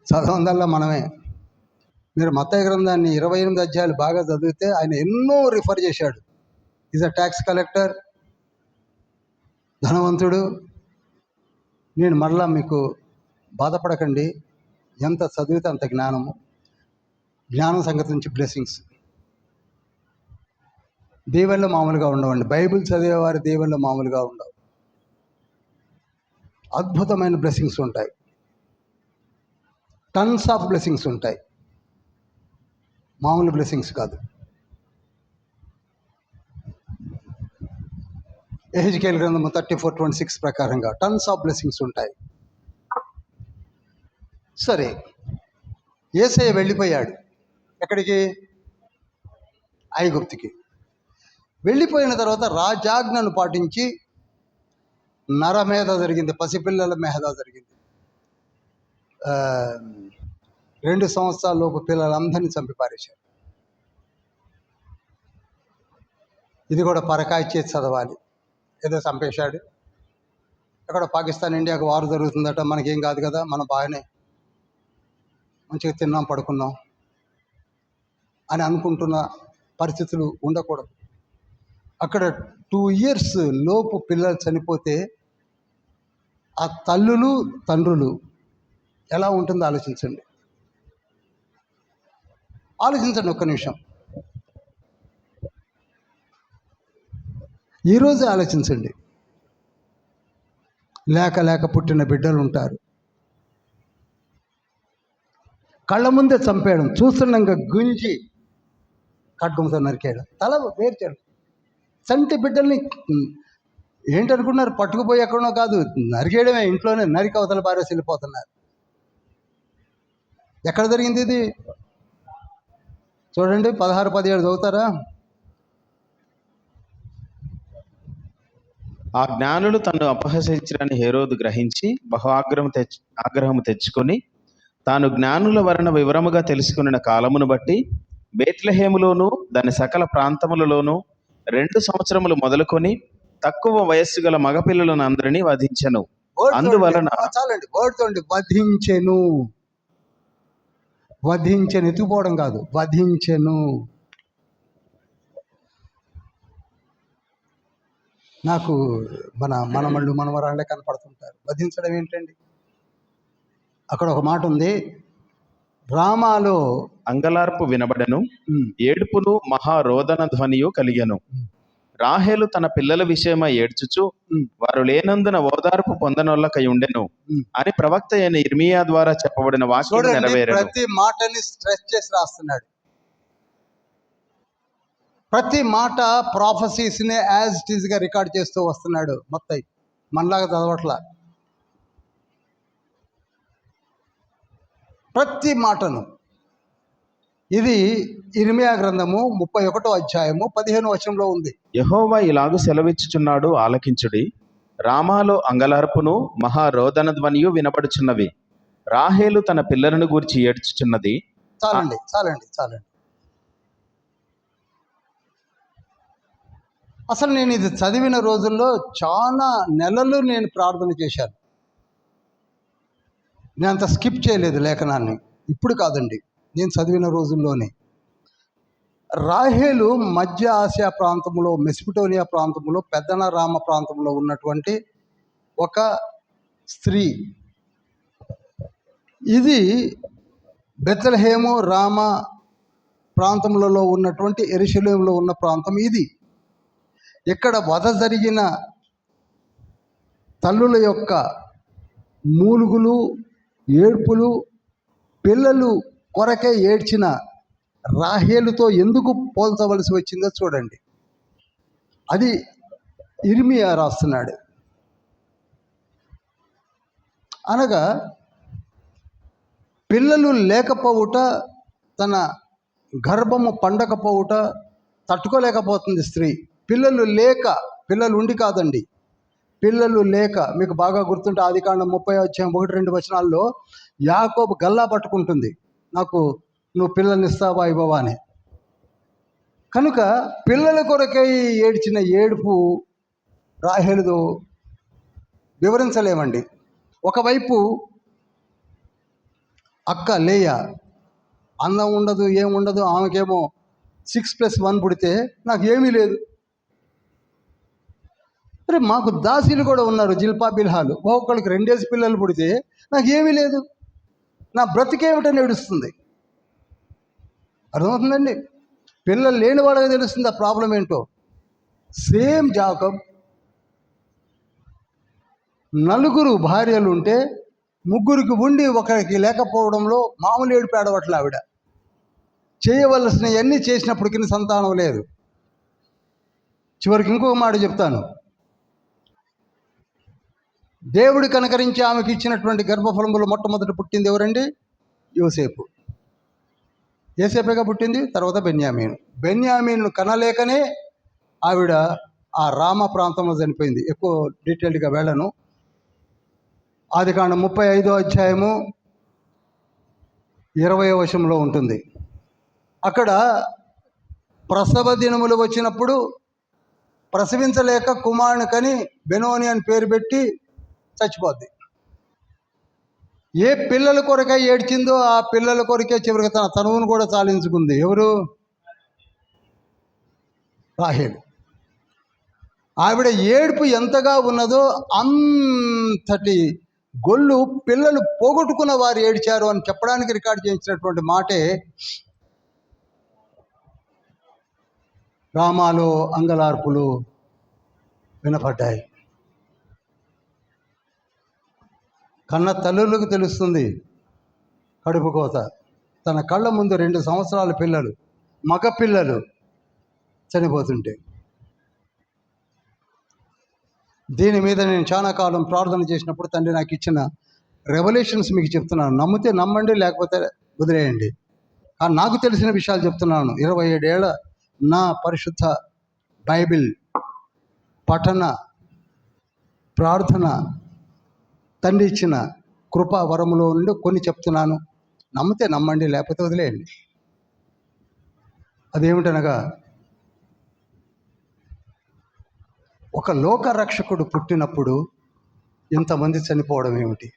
చదవందల్లా మనమే. మీరు మత్తయి గ్రంథాన్ని 28 అధ్యాయాలు బాగా చదివితే ఆయన ఎన్నో రిఫర్ చేశాడు. ఈజ్ అ ట్యాక్స్ కలెక్టర్, ధనవంతుడు. నేను మరలా మీకు బాధపడకండి, ఎంత చదివితే అంత జ్ఞానము. జ్ఞానం సంగతి నుంచి బ్లెస్సింగ్స్. దీవెనలు మామూలుగా ఉండవండి. బైబిల్ చదివేవారి దీవెనలు మామూలుగా ఉండవు. అద్భుతమైన బ్లెస్సింగ్స్ ఉంటాయి. టన్స్ ఆఫ్ బ్లెస్సింగ్స్ ఉంటాయి. మామూలు బ్లెస్సింగ్స్ కాదు. ఎహెజ్కేలు గ్రంథము 34:26 ప్రకారంగా టన్స్ ఆఫ్ బ్లెస్సింగ్స్ ఉంటాయి. సరే, యేసయ్య వెళ్ళిపోయాడు. ఎక్కడికి? ఐగుప్తుకి. వెళ్ళిపోయిన తర్వాత రాజాజ్ఞను పాటించి నరమేధ జరిగింది, పసిపిల్లల మేధ జరిగింది. 2 సంవత్సరాల లోపు పిల్లలందరినీ చంపి పారేశారు. ఇది కూడా పరకాయ చేసి చదవాలి. ఏదో చంపేశాడు. అక్కడ పాకిస్తాన్ ఇండియాకు వారు జరుగుతుందట, మనకేం కాదు కదా, మనం బాగానే మంచిగా తిన్నాం పడుకున్నాం అని అనుకుంటున్న పరిస్థితులు ఉండకూడదు. అక్కడ 2 years లోపు పిల్లలు చనిపోతే ఆ తల్లులు తండ్రులు ఎలా ఉంటుందో ఆలోచించండి. ఒక్క నిమిషం. ఈరోజు ఆలోచించండి. లేక లేక పుట్టిన బిడ్డలు ఉంటారు. కళ్ళ ముందే చంపేయడం, చూస్తుండగా గుంజి ఖడ్గంతో నరికేయడం, తల వేర్చేయడం. చంటి బిడ్డల్ని ఏంటనుకున్నారు? పట్టుకుపోయి ఎక్కడో కాదు, నరికేయడమే. ఇంట్లోనే నరికి అవతల పారేసి వెళ్ళిపోతున్నారు. ఎక్కడ జరిగింది ఇది? చూడండి, 16-17 చదువుతారా? ఆ జ్ఞానులు తన్ను అపహసించరని హేరోదు గ్రహించి బహు ఆగ్రహము తెచ్చుకొని తాను జ్ఞానుల వలన వివరముగా తెలుసుకున్న కాలమును బట్టి బేత్లెహేములోను దాని సకల ప్రాంతములలోనూ 2 సంవత్సరములు మొదలుకొని తక్కువ వయస్సు గల మగపిల్లలను అందరినీ వధించెను. అందువలన చాలండి, ఓడుతోండి. వధించెను. ఎత్తుకుపోవడం కాదు, వధించెను. నాకు మనమళ్ళు మనవరాళ్ళే కనపడుతుంటారు. వధించడం ఏంటండి? అక్కడ ఒక మాట ఉంది, రామాలో అంగలార్పు వినబడెను, ఏడుపును మహారోదన ధ్వనియు కలిగెను. రాహేలు తన పిల్లల విషయమై ఏడ్చుచు వారు లేనందున ఓదార్పు పొందనొల్లకై ఉండెను అని ప్రవక్త అయిన ఇర్మియా ద్వారా చెప్పబడిన వాక్యం నెరవేరెను. ప్రతి మాటని స్ట్రెస్ చేసి రాస్తున్నాడు. ప్రతి మాట ప్రాఫెసీస్ని యాజ్ ఇట్ ఈజ్గా రికార్డ్ చేస్తూ వస్తున్నాడు. మొత్తం మనలాగా చదవట్లా. ప్రతి మాటను. ఇది ఇర్మియా గ్రంథము 31వ అధ్యాయము 15వ వచనంలో ఉంది. యెహోవా ఇలాగు సెలవిచ్చుచున్నాడు, ఆలకించుడి. రామాలో అంగలార్పును మహారోదన ధ్వనియు వినపడుచున్నవి. రాహేలు తన పిల్లలను గూర్చి ఏడ్చుచున్నది. చాలండి. అసలు నేను ఇది చదివిన రోజుల్లో చాలా నెలలు నేను ప్రార్థన చేశాను. నేను అంత స్కిప్ చేయలేదు లేఖనాన్ని. ఇప్పుడు కాదండి, నేను చదివిన రోజుల్లోనే. రాహేలు మధ్య ఆసియా ప్రాంతంలో, మెస్పిటోనియా ప్రాంతంలో, పెద్దనరామ ప్రాంతంలో ఉన్నటువంటి ఒక స్త్రీ. ఇది బెత్లెహేము రామ ప్రాంతములలో ఉన్నటువంటి యెరూషలేములో ఉన్న ప్రాంతం ఇది. ఇక్కడ వధ జరిగిన తల్లుల యొక్క మూలుగులు, ఏడ్పులు, పిల్లలు కొరకే ఏడ్చిన రాహేలుతో ఎందుకు పోల్చవలసి వచ్చిందో చూడండి. అది ఇర్మియా రాస్తున్నాడు. అనగా పిల్లలు లేకపోవుట, తన గర్భము పండకపోవుట తట్టుకోలేకపోతుంది స్త్రీ. పిల్లలు ఉండి కాదండి, పిల్లలు లేక. మీకు బాగా గుర్తుంటే ఆదికాండం 30:1-2 వచనాల్లో యాకోబు గల్లా పట్టుకుంటుంది, నాకు నువ్వు పిల్లల్ని ఇస్తావా ఇవ్వవా అని. కనుక పిల్లల కొరకై ఏడ్చిన ఏడుపు రాహేలుతో వివరించలేమండి. ఒకవైపు అక్క లేయ, అందం ఉండదు, ఏముండదు, ఆమెకేమో 6+1 పుడితే నాకు ఏమీ లేదు. అరే మాకు దాసీలు కూడా ఉన్నారు, జిల్పా బిల్హాలు, ఒక్కొక్కరికి 2 పిల్లలు పుడితే నాకు ఏమీ లేదు, నా బ్రతికేమిటని ఏడుస్తుంది. అర్థమవుతుందండి? పిల్లలు లేని వాళ్ళకి తెలుస్తుంది ఆ ప్రాబ్లం ఏంటో. సేమ్ జాకబ్ 4 భార్యలు ఉంటే 3 ఉండి ఒకరికి లేకపోవడంలో మామూలు ఏడుపు ఏడవట్లే ఆవిడ. చేయవలసినవన్నీ చేసినప్పటికీ సంతానం లేదు. చివరికి ఇంకొక మాట చెప్తాను. దేవుడు కనకరించి ఆమెకి ఇచ్చినటువంటి గర్భఫలములో మొట్టమొదట పుట్టింది ఎవరండి? యోసేపు. యోసేపేగా పుట్టింది. తర్వాత బెన్యామీను కనలేకనే ఆవిడ ఆ రామ ప్రాంతంలో చనిపోయింది. ఎక్కువ డీటెయిల్డ్గా వెళ్ళను. ఆదికాండం 35వ అధ్యాయము 20వ వచనంలో ఉంటుంది. అక్కడ ప్రసవ దినములు వచ్చినప్పుడు ప్రసవించలేక కుమారుని కని బెనోని అని పేరు పెట్టి చచ్చిపోద్ది. ఏ పిల్లల కొరకై ఏడ్చిందో ఆ పిల్లల కొరకే చివరికి తన తనువును కూడా చాలించుకుంది. ఎవరు? రాహేలు. ఆవిడ ఏడుపు ఎంతగా ఉన్నదో అంతటి గొల్లు పిల్లలు పోగొట్టుకున్న వారు ఏడ్చారు అని చెప్పడానికి రికార్డు చేయించినటువంటి మాటే రామాలో అంగలార్పులు వినపడ్డాయి. కన్న తల్లులకు తెలుస్తుంది కడుపు కోత. తన కళ్ళ ముందు 2 సంవత్సరాల పిల్లలు, మగ పిల్లలు చనిపోతుంటే. దీని మీద నేను చాలా కాలం ప్రార్థన చేసినప్పుడు తండ్రి నాకు ఇచ్చిన రెవల్యూషన్స్ మీకు చెప్తున్నాను. నమ్మితే నమ్మండి, లేకపోతే వదిలేయండి. కానీ నాకు తెలిసిన విషయాలు చెప్తున్నాను. 27 ఏళ్ల నా పరిశుద్ధ బైబిల్ పఠన ప్రార్థన తండ్రి ఇచ్చిన కృపా వరములో నుండి కొన్ని చెప్తున్నాను. నమ్మితే నమ్మండి, లేకపోతే వదిలేయండి. అదేమిటనగా, ఒక లోక రక్షకుడు పుట్టినప్పుడు ఇంతమంది చనిపోవడం ఏమిటి?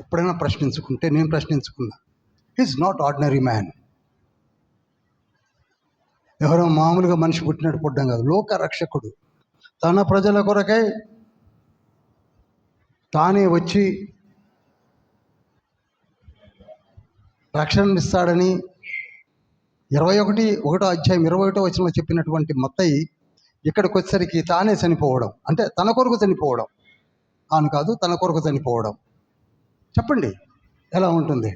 ఎప్పుడైనా ప్రశ్నించుకుంటే నేను ప్రశ్నించుకున్నా. He is not ordinary man. ఎవరో మామూలుగా మనిషి పుట్టినట్టు పుట్టడం కాదు. లోక రక్షకుడు తన ప్రజల కొరకై తానే వచ్చి రక్షణ ఇస్తాడని 21వ అధ్యాయం 21వ వచనంలో చెప్పినటువంటి మత్తయి ఇక్కడికి వచ్చేసరికి తానే చనిపోవడం, అంటే తన కొరకు చనిపోవడం. తాను కాదు, తన కొరకు చనిపోవడం. చెప్పండి ఎలా ఉంటుంది?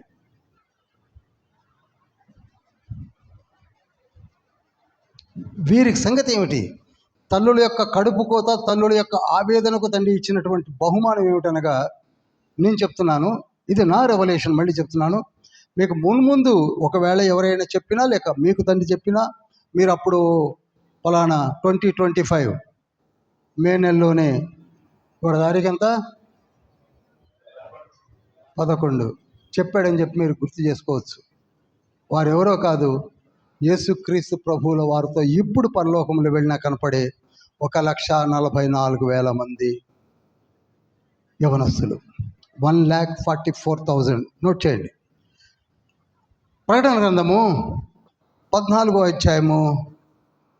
వీరికి సంగతి ఏమిటి? తల్లుల యొక్క కడుపు కోత, తల్లుల యొక్క ఆవేదనకు తండ్రి ఇచ్చినటువంటి బహుమానం ఏమిటనగా, నేను చెప్తున్నాను, ఇది నా రెవల్యూషన్. మళ్ళీ చెప్తున్నాను మీకు. మున్ముందు ఒకవేళ ఎవరైనా చెప్పినా, లేక మీకు తండ్రి చెప్పినా, మీరు అప్పుడు ఫలానా 2025 మే నెలలోనే ఒక తారీఖు ఎంత 11 చెప్పాడని చెప్పి మీరు గుర్తు చేసుకోవచ్చు. వారు ఎవరో కాదు, యేసుక్రీస్తు ప్రభువుల వారితో ఇప్పుడు పరలోకంలో వెళ్ళినా కనపడే 1,44,000 మంది యవనస్తులు. 1,44,000. నోట్ చేయండి. ప్రకటన గ్రంథము 14వ అధ్యాయము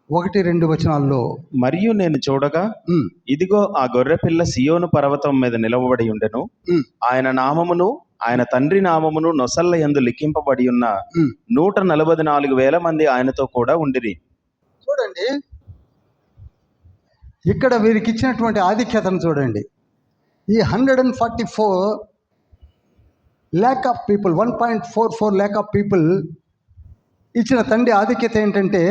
1-2 వచనాల్లో, మరియు నేను చూడగా ఇదిగో ఆ గొర్రెపిల్ల సియోను పర్వతం మీద నిలవబడి ఉండెను. ఆయన నామమును ఆయన తండ్రి నామమును నొసళ్ళ యందు లిఖింపబడి ఉన్న 144,000 మంది ఆయనతో కూడా ఉండిరి. చూడండి ఇక్కడ వీరికి ఇచ్చినటువంటి ఆధిక్యతను చూడండి. ఈ 144 lakh of people, 1.44 lakh of people ఇచ్చిన తండ్రి ఆధిక్యత ఏంటంటే,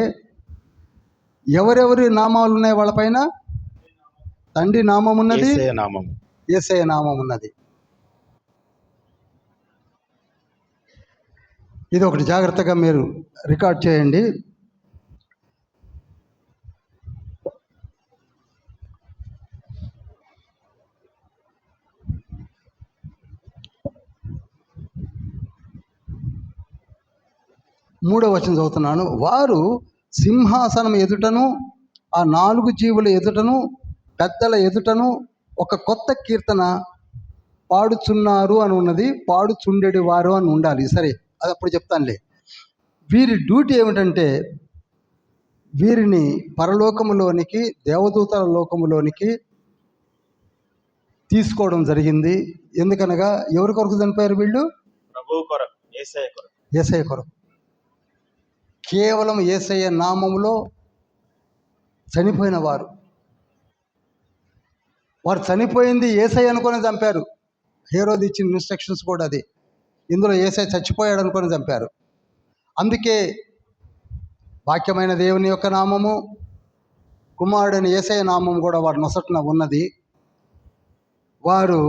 ఎవరెవరి నామాలు ఉన్నాయి వాళ్ళపైన? తండ్రి నామం ఉన్నది, యేసయ్య నామం ఉన్నది. ఇది ఒకటి జాగ్రత్తగా మీరు రికార్డ్ చేయండి. మూడవ వచనం చదువుతున్నాను. వారు సింహాసనం ఎదుటను, ఆ 4 జీవుల ఎదుటను, పెద్దల ఎదుటను ఒక కొత్త కీర్తన పాడుచున్నారు అని ఉన్నది, పాడుచుండెడి వారు అని ఉండాలి. సరే, అది అప్పుడు చెప్తానులే. వీరి డ్యూటీ ఏమిటంటే వీరిని పరలోకములోనికి, దేవదూతల లోకములోనికి తీసుకోవడం జరిగింది. ఎందుకనగా ఎవరి కొరకు చనిపోయారు వీళ్ళు? ప్రభువు కొరకు, యేసయ్య కొరకు. యేసయ్య కొరకు. కేవలం యేసయ్య నామములో చనిపోయిన వారు. వారు చనిపోయింది యేసయ్య అనుకొని చంపారు. హేరోది ఇచ్చిన ఇన్స్ట్రక్షన్స్ కూడా అది. ఇందులో యేసయ్య చచ్చిపోయాడు అనుకొని చంపారు. అందుకే వాక్యమైన దేవుని యొక్క నామము, కుమారుడైన యేసయ్య నామం కూడా వారి నొసటిన ఉన్నది. వారు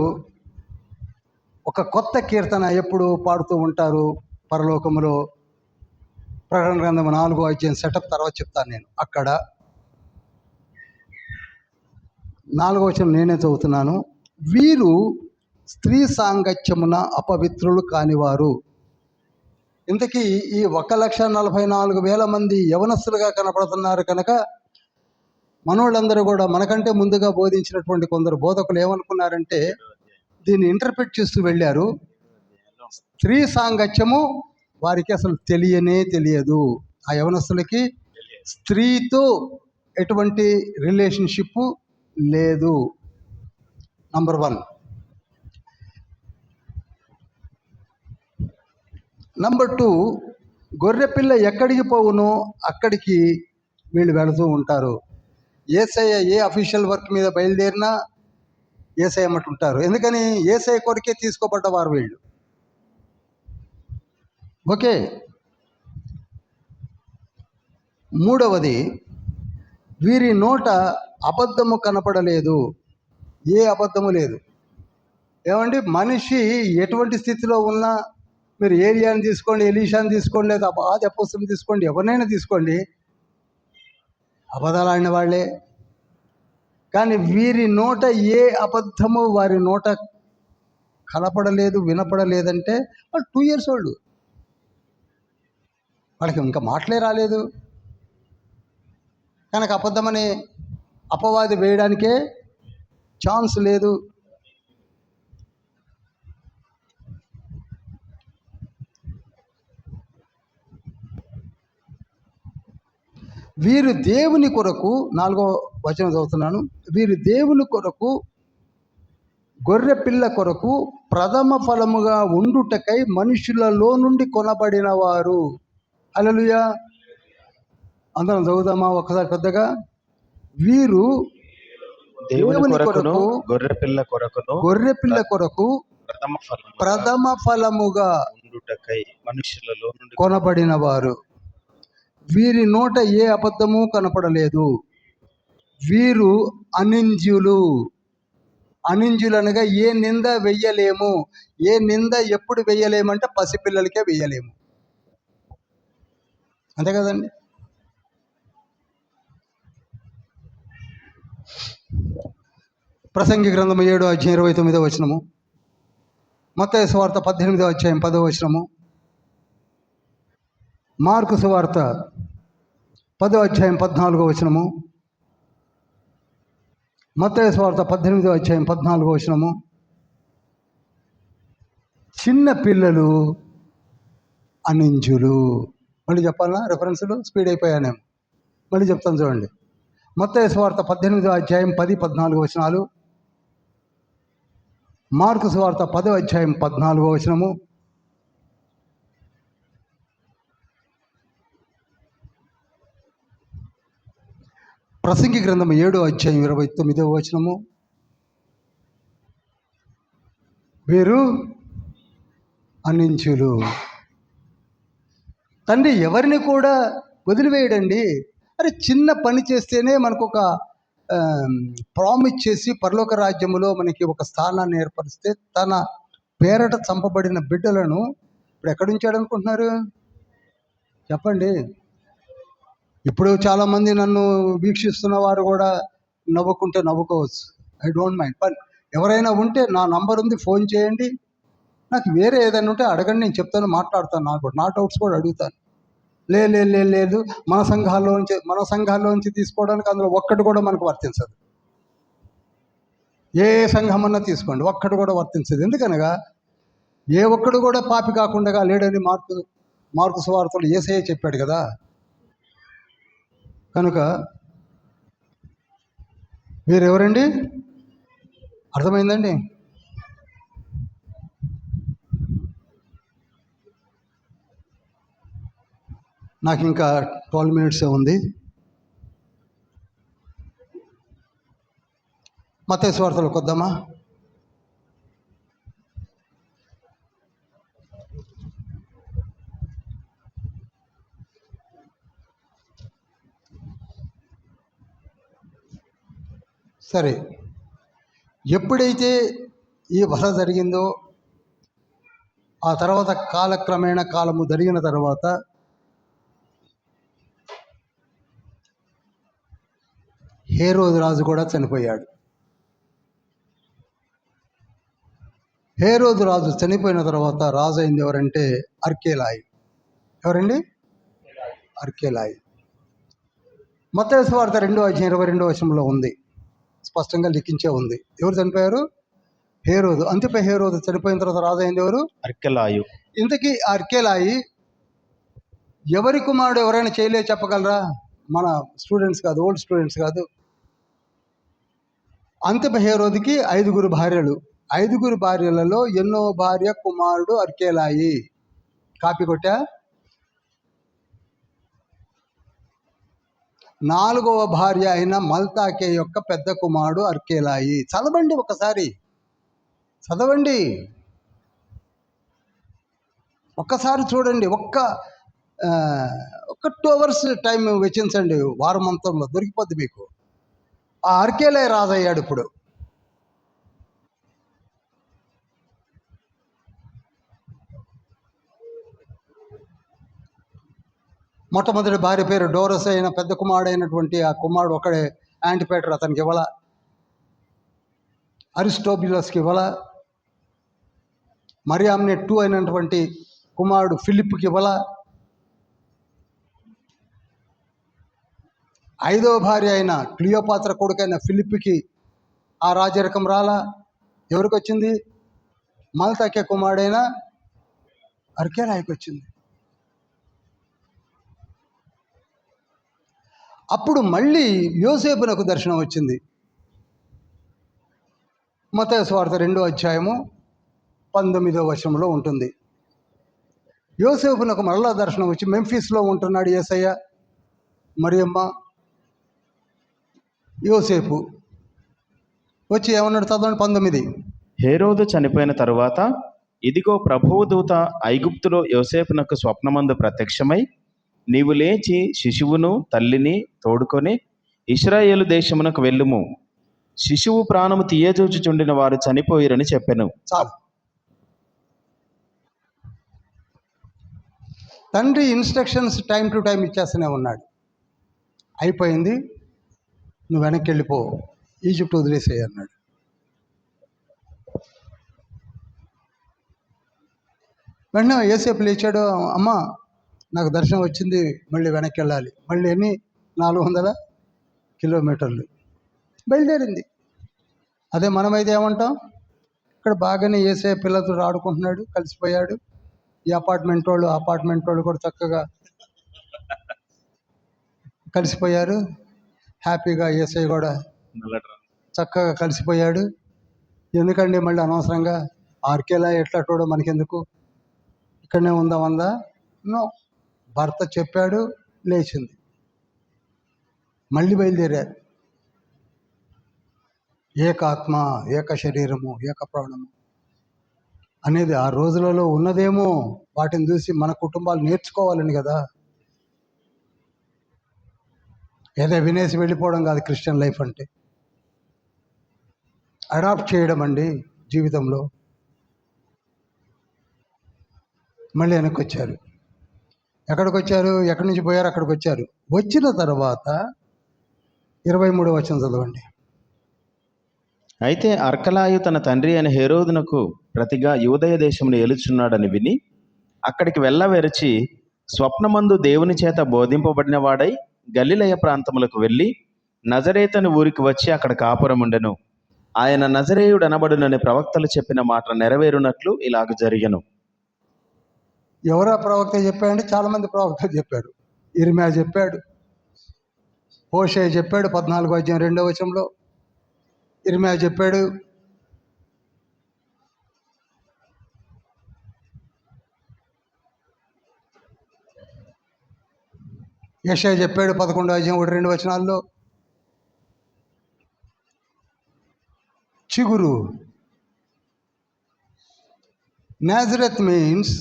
ఒక కొత్త కీర్తన ఎప్పుడు పాడుతూ ఉంటారు పరలోకములో. ప్రకటన గ్రంథం 4వ అధ్యాయం సెటప్ తర్వాత చెప్తాను నేను. అక్కడ 4వ వచనం నేనే చదువుతున్నాను. వీరు స్త్రీ సాంగత్యమున అపవిత్రులు కానివారు. ఇంతకీ ఈ 1,44,000 మంది యవనస్తులుగా కనపడుతున్నారు కనుక మనోళ్ళందరూ కూడా మనకంటే ముందుగా బోధించినటువంటి కొందరు బోధకులు ఏమనుకున్నారంటే దీన్ని ఇంటర్ప్రిట్ చేస్తూ వెళ్ళారు. స్త్రీ సాంగత్యము వారికి అసలు తెలియదు. ఆ యవనస్తులకి స్త్రీతో ఎటువంటి రిలేషన్షిప్ లేదు. నంబర్ 1. నంబర్ 2, గొర్రెపిల్ల ఎక్కడికి పోవునో అక్కడికి వీళ్ళు వెళుతూ ఉంటారు. యేసయ్య ఏ అఫీషియల్ వర్క్ మీద బయలుదేరినా యేసయ్య అమ్మటి ఉంటారు. ఎందుకని? యేసయ్య కొరికే తీసుకోబడ్డవారు వీళ్ళు. ఓకే. 3వది, వీరి నోట అబద్ధము కనపడలేదు. ఏ అబద్ధము లేదు. ఏమండి, మనిషి ఎటువంటి స్థితిలో ఉన్నా, మీరు ఏలియాని తీసుకోండి, ఎలీషాని తీసుకోండి, లేదా ఆది అపోస్తలుని తీసుకోండి, ఎవరినైనా తీసుకోండి, అబద్ధాలు ఆడిన వాళ్ళే. కానీ వీరి నోట ఏ అబద్ధము వారి నోట కనపడలేదు, వినపడలేదంటే వాళ్ళు 2 years old. వాళ్ళకి ఇంకా మాటలే రాలేదు. కనుక అబద్ధమని అపవాది వేయడానికే ఛాన్స్ లేదు. వీరు దేవుని కొరకు, 4వ వచనం చదువుతున్నాను, వీరు దేవుని కొరకు, గొర్రె పిల్ల కొరకు ప్రథమ ఫలముగా ఉండుటకై మనుషులలో నుండి కొనబడిన వారు. హల్లెలూయా. అందరం చదువుదామా ఒక్కసారి పెద్దగా? వీరు దేవుని కొరకు, గొర్రె పిల్ల కొరకు ప్రథమ ఫలముగా ఉండుటకై మనుషులలో నుండి కొనబడిన వారు. వీరి నోట ఏ అబద్ధము కనపడలేదు. వీరు అనింద్యులు. అనింద్యులు అనగా ఏ నింద వెయ్యలేము. ఏ నింద ఎప్పుడు వెయ్యలేమంటే పసిపిల్లలకే వెయ్యలేము. అంతే కదండి. ప్రసంగి గ్రంథం 7వ అధ్యాయం 29వ వచనము, మత్తయి సువార్త 18వ అధ్యాయం 10వ వచనము, మార్కు సువార్త 10వ అధ్యాయం 14వ వచనము, మత్తయి సువార్త 18వ అధ్యాయం 14వ వచనము. చిన్న పిల్లలు అనింజులు. మళ్ళీ చెప్పాలా రెఫరెన్సులు? స్పీడ్ అయిపోయానేమో. మళ్ళీ చెప్తాను చూడండి. మత్తయి సువార్త 18వ అధ్యాయం 10-14 వచనాలు, మార్కు సువార్త 10వ అధ్యాయం 14వ వచనము, ప్రసంగి గ్రంథం 7వ అధ్యాయం 29వ వచనము. వీరు అనించులు. తండ్రి ఎవరిని కూడా వదిలివేయడండి. అరే, చిన్న పని చేస్తేనే మనకు ఒక ప్రామిస్ చేసి పరలోక రాజ్యములో మనకి ఒక స్థానాన్ని ఏర్పరిస్తే, తన పేరట చంపబడిన బిడ్డలను ఇప్పుడు ఎక్కడుంచాడు అనుకుంటున్నారు? చెప్పండి. ఇప్పుడు చాలామంది నన్ను వీక్షిస్తున్న వారు కూడా నవ్వుకుంటే నవ్వుకోవచ్చు. I don't mind. బట్ ఎవరైనా ఉంటే నా నంబర్ ఉంది, ఫోన్ చేయండి. నాకు వేరే ఏదైనా ఉంటే అడగండి, నేను చెప్తాను, మాట్లాడతాను. నా డౌట్స్ కూడా అడుగుతాను. లేదు మన సంఘాల్లో నుంచి తీసుకోవడానికి అందులో ఒక్కటి కూడా మనకు వర్తించదు. ఏ సంఘమన్నా తీసుకోండి, ఒక్కడు కూడా వర్తించదు. ఎందుకనగా ఏ ఒక్కడు కూడా పాపి కాకుండా లేడని మార్కు సువార్తలో యేసయ్య చెప్పాడు కదా. కనుక వీరెవరండి? అర్థమైందండి? నాకు ఇంకా 12 minutes ఉంది. మత్తయి సువార్తలోకి వద్దామా? సరే, ఎప్పుడైతే ఈ వధ జరిగిందో ఆ తర్వాత కాలక్రమేణా కాలము జరిగిన తర్వాత హేరోదు రాజు కూడా చనిపోయాడు. హేరోదు రాజు చనిపోయిన తర్వాత రాజు అయింది ఎవరంటే అర్కేలాయి. ఎవరండి? అర్కేలాయి. మత్తయి సువార్త 2:22 ఉంది, స్పష్టంగా లిఖించే ఉంది. ఎవరు చనిపోయారు? హేరోదు. అంతిపై హేరోదు చనిపోయిన తర్వాత రాజు అయింది ఎవరు? అర్కెలాయు. ఇంతకీ అర్కేలాయి ఎవరి కుమారుడు? ఎవరైనా చేయలే చెప్పగలరా? మన స్టూడెంట్స్ కాదు, ఓల్డ్ స్టూడెంట్స్ కాదు. అంతిప హేరోదుకి 5 భార్యలు. 5 భార్యలలో ఎన్నో భార్య కుమారుడు అర్కేలాయి? కాపీ కొట్టా? 4వ భార్య అయిన మల్తాకే యొక్క పెద్ద కుమారుడు అర్కేలాయి. చదవండి, ఒకసారి చదవండి, ఒక్కసారి చూడండి. ఒక్క 2 hours టైం వెచ్చించండి, వారం అంతంలో దొరికిపోద్ది మీకు. ఆ అర్కేలాయి రాజు అయ్యాడు. ఇప్పుడు మొట్టమొదటి భార్య పేరు డోరస్ అయిన పెద్ద కుమారుడు అయినటువంటి ఆ కుమారుడు ఒకడే యాంటిపేటర్, అతనికి ఇవ్వాల. అరిస్టోబులస్కి ఇవ్వాల. మరియామ్నే 2 అయినటువంటి కుమారుడు ఫిలిప్కి ఇవ్వాల. 5వ భార్య అయిన క్లియోపాత్ర కొడుకైన ఫిలిప్కి ఆ రాజరికం రాలా. ఎవరికి వచ్చింది? మల్తాకే కుమారుడైన అర్కేలాయికి వచ్చింది. అప్పుడు మళ్ళీ యోసేపునకు దర్శనం వచ్చింది. మత్తయి సువార్త 2:19 ఉంటుంది. యోసేపునకు మరలా దర్శనం వచ్చి, మెంఫిస్లో ఉంటున్నాడు యేసయ్య, మరియమ్మ, యోసేపు వచ్చి ఏమన్నాడు? చదవండి 19. హేరోదు చనిపోయిన తరువాత ఇదిగో ప్రభువు దూత ఐగుప్తులో యోసేపునకు స్వప్నమందు ప్రత్యక్షమై, నీవు లేచి శిశువును తల్లిని తోడుకొని ఇశ్రాయేలు దేశమునకు వెళ్ళుము, శిశువు ప్రాణము తీయజూచుచుండిన వారు చనిపోయిరని చెప్పెను. చాలు. తండ్రి ఇన్స్ట్రక్షన్స్ టైం టు టైం ఇచ్చేస్తూనే ఉన్నాడు. అయిపోయింది, నువ్వు వెనక్కి వెళ్ళిపో, ఈజిప్ట్ వదిలేసేయి అన్నాడు. వెంటనే యోసేపు లేచాడు, అమ్మ నాకు దర్శనం వచ్చింది, మళ్ళీ వెనక్కి వెళ్ళాలి. మళ్ళీ ఎన్ని 400 కిలోమీటర్లు బయలుదేరింది. అదే మనమైతే ఏమంటాం? ఇక్కడ బాగానే యేసయ్య పిల్లలతో ఆడుకుంటున్నాడు, కలిసిపోయాడు. ఈ అపార్ట్మెంట్ వాళ్ళు కూడా చక్కగా కలిసిపోయారు, హ్యాపీగా. యేసయ్య కూడా చక్కగా కలిసిపోయాడు. ఎందుకండి మళ్ళీ అనవసరంగా అర్కేలాయి ఎట్లాటోడో మనకెందుకు, ఇక్కడనే ఉందా? నో, భర్త చెప్పాడు, లేచింది, మళ్ళీ బయలుదేరారు. ఏకాత్మ, ఏక శరీరము, ఏక ప్రాణము అనేది ఆ రోజులలో ఉన్నదేమో. వాటిని చూసి మన కుటుంబాలు నేర్చుకోవాలని కదా. ఏదో వినేసి వెళ్ళిపోవడం కాదు క్రిస్టియన్ లైఫ్ అంటే. అడాప్ట్ చేయడం అండి జీవితంలో. మళ్ళీ వెనక్కి వచ్చారు. ఎక్కడికి వచ్చారు? ఎక్కడి నుంచి పోయారు? అక్కడికి వచ్చారు. వచ్చిన తర్వాత 23వ వచనం చదవండి. అయితే అర్కలాయు తన తండ్రి అయిన హేరోదునకు ప్రతిగా యూదయ దేశమును ఏలుచున్నాడని విని అక్కడికి వెళ్ళవెరచి స్వప్నమందు దేవుని చేత బోధింపబడిన వాడై గలిలయ ప్రాంతములకు వెళ్ళి నజరేతను ఊరికి వచ్చి అక్కడ కాపురముండెను. ఆయన నజరేయుడు అనబడునని ప్రవక్తలు చెప్పిన మాట నెరవేరునట్లు ఇలాగ జరిగెను. ఎవరా ప్రవక్త చెప్పాడంటే చాలామంది ప్రవక్తలు చెప్పారు. ఇర్మియా చెప్పాడు, హోషేయ చెప్పాడు 14:2 ఇర్మియా చెప్పాడు, యెషయా చెప్పాడు 11:1-2 చిగురు. నాజరత్ మీన్స్,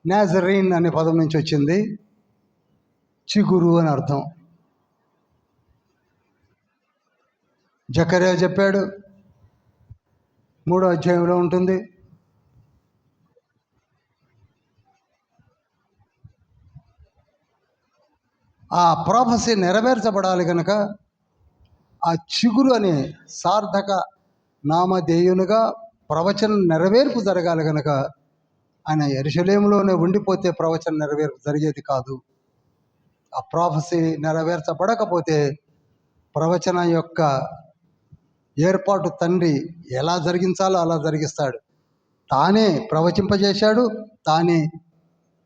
నాజరీన్ అనే పదం నుంచి వచ్చింది, చిగురు అని అర్థం. జకర్యా చెప్పాడు 3 ఉంటుంది. ఆ ప్రాఫెసీ నెరవేర్చబడాలి కనుక ఆ చిగురు అనే సార్థక నామధేయునిగా ప్రవచనం నెరవేర్పు జరగాలి కనుక ఆయన యెరూషలేములోనే ఉండిపోతే ప్రవచనం నెరవేర్పు జరిగేది కాదు. ఆ ప్రాఫెసీ నెరవేర్చబడకపోతే ప్రవచనం యొక్క ఏర్పాటు తండ్రి ఎలా జరిగించాలో అలా జరిగిస్తాడు. తానే ప్రవచింపజేశాడు, తానే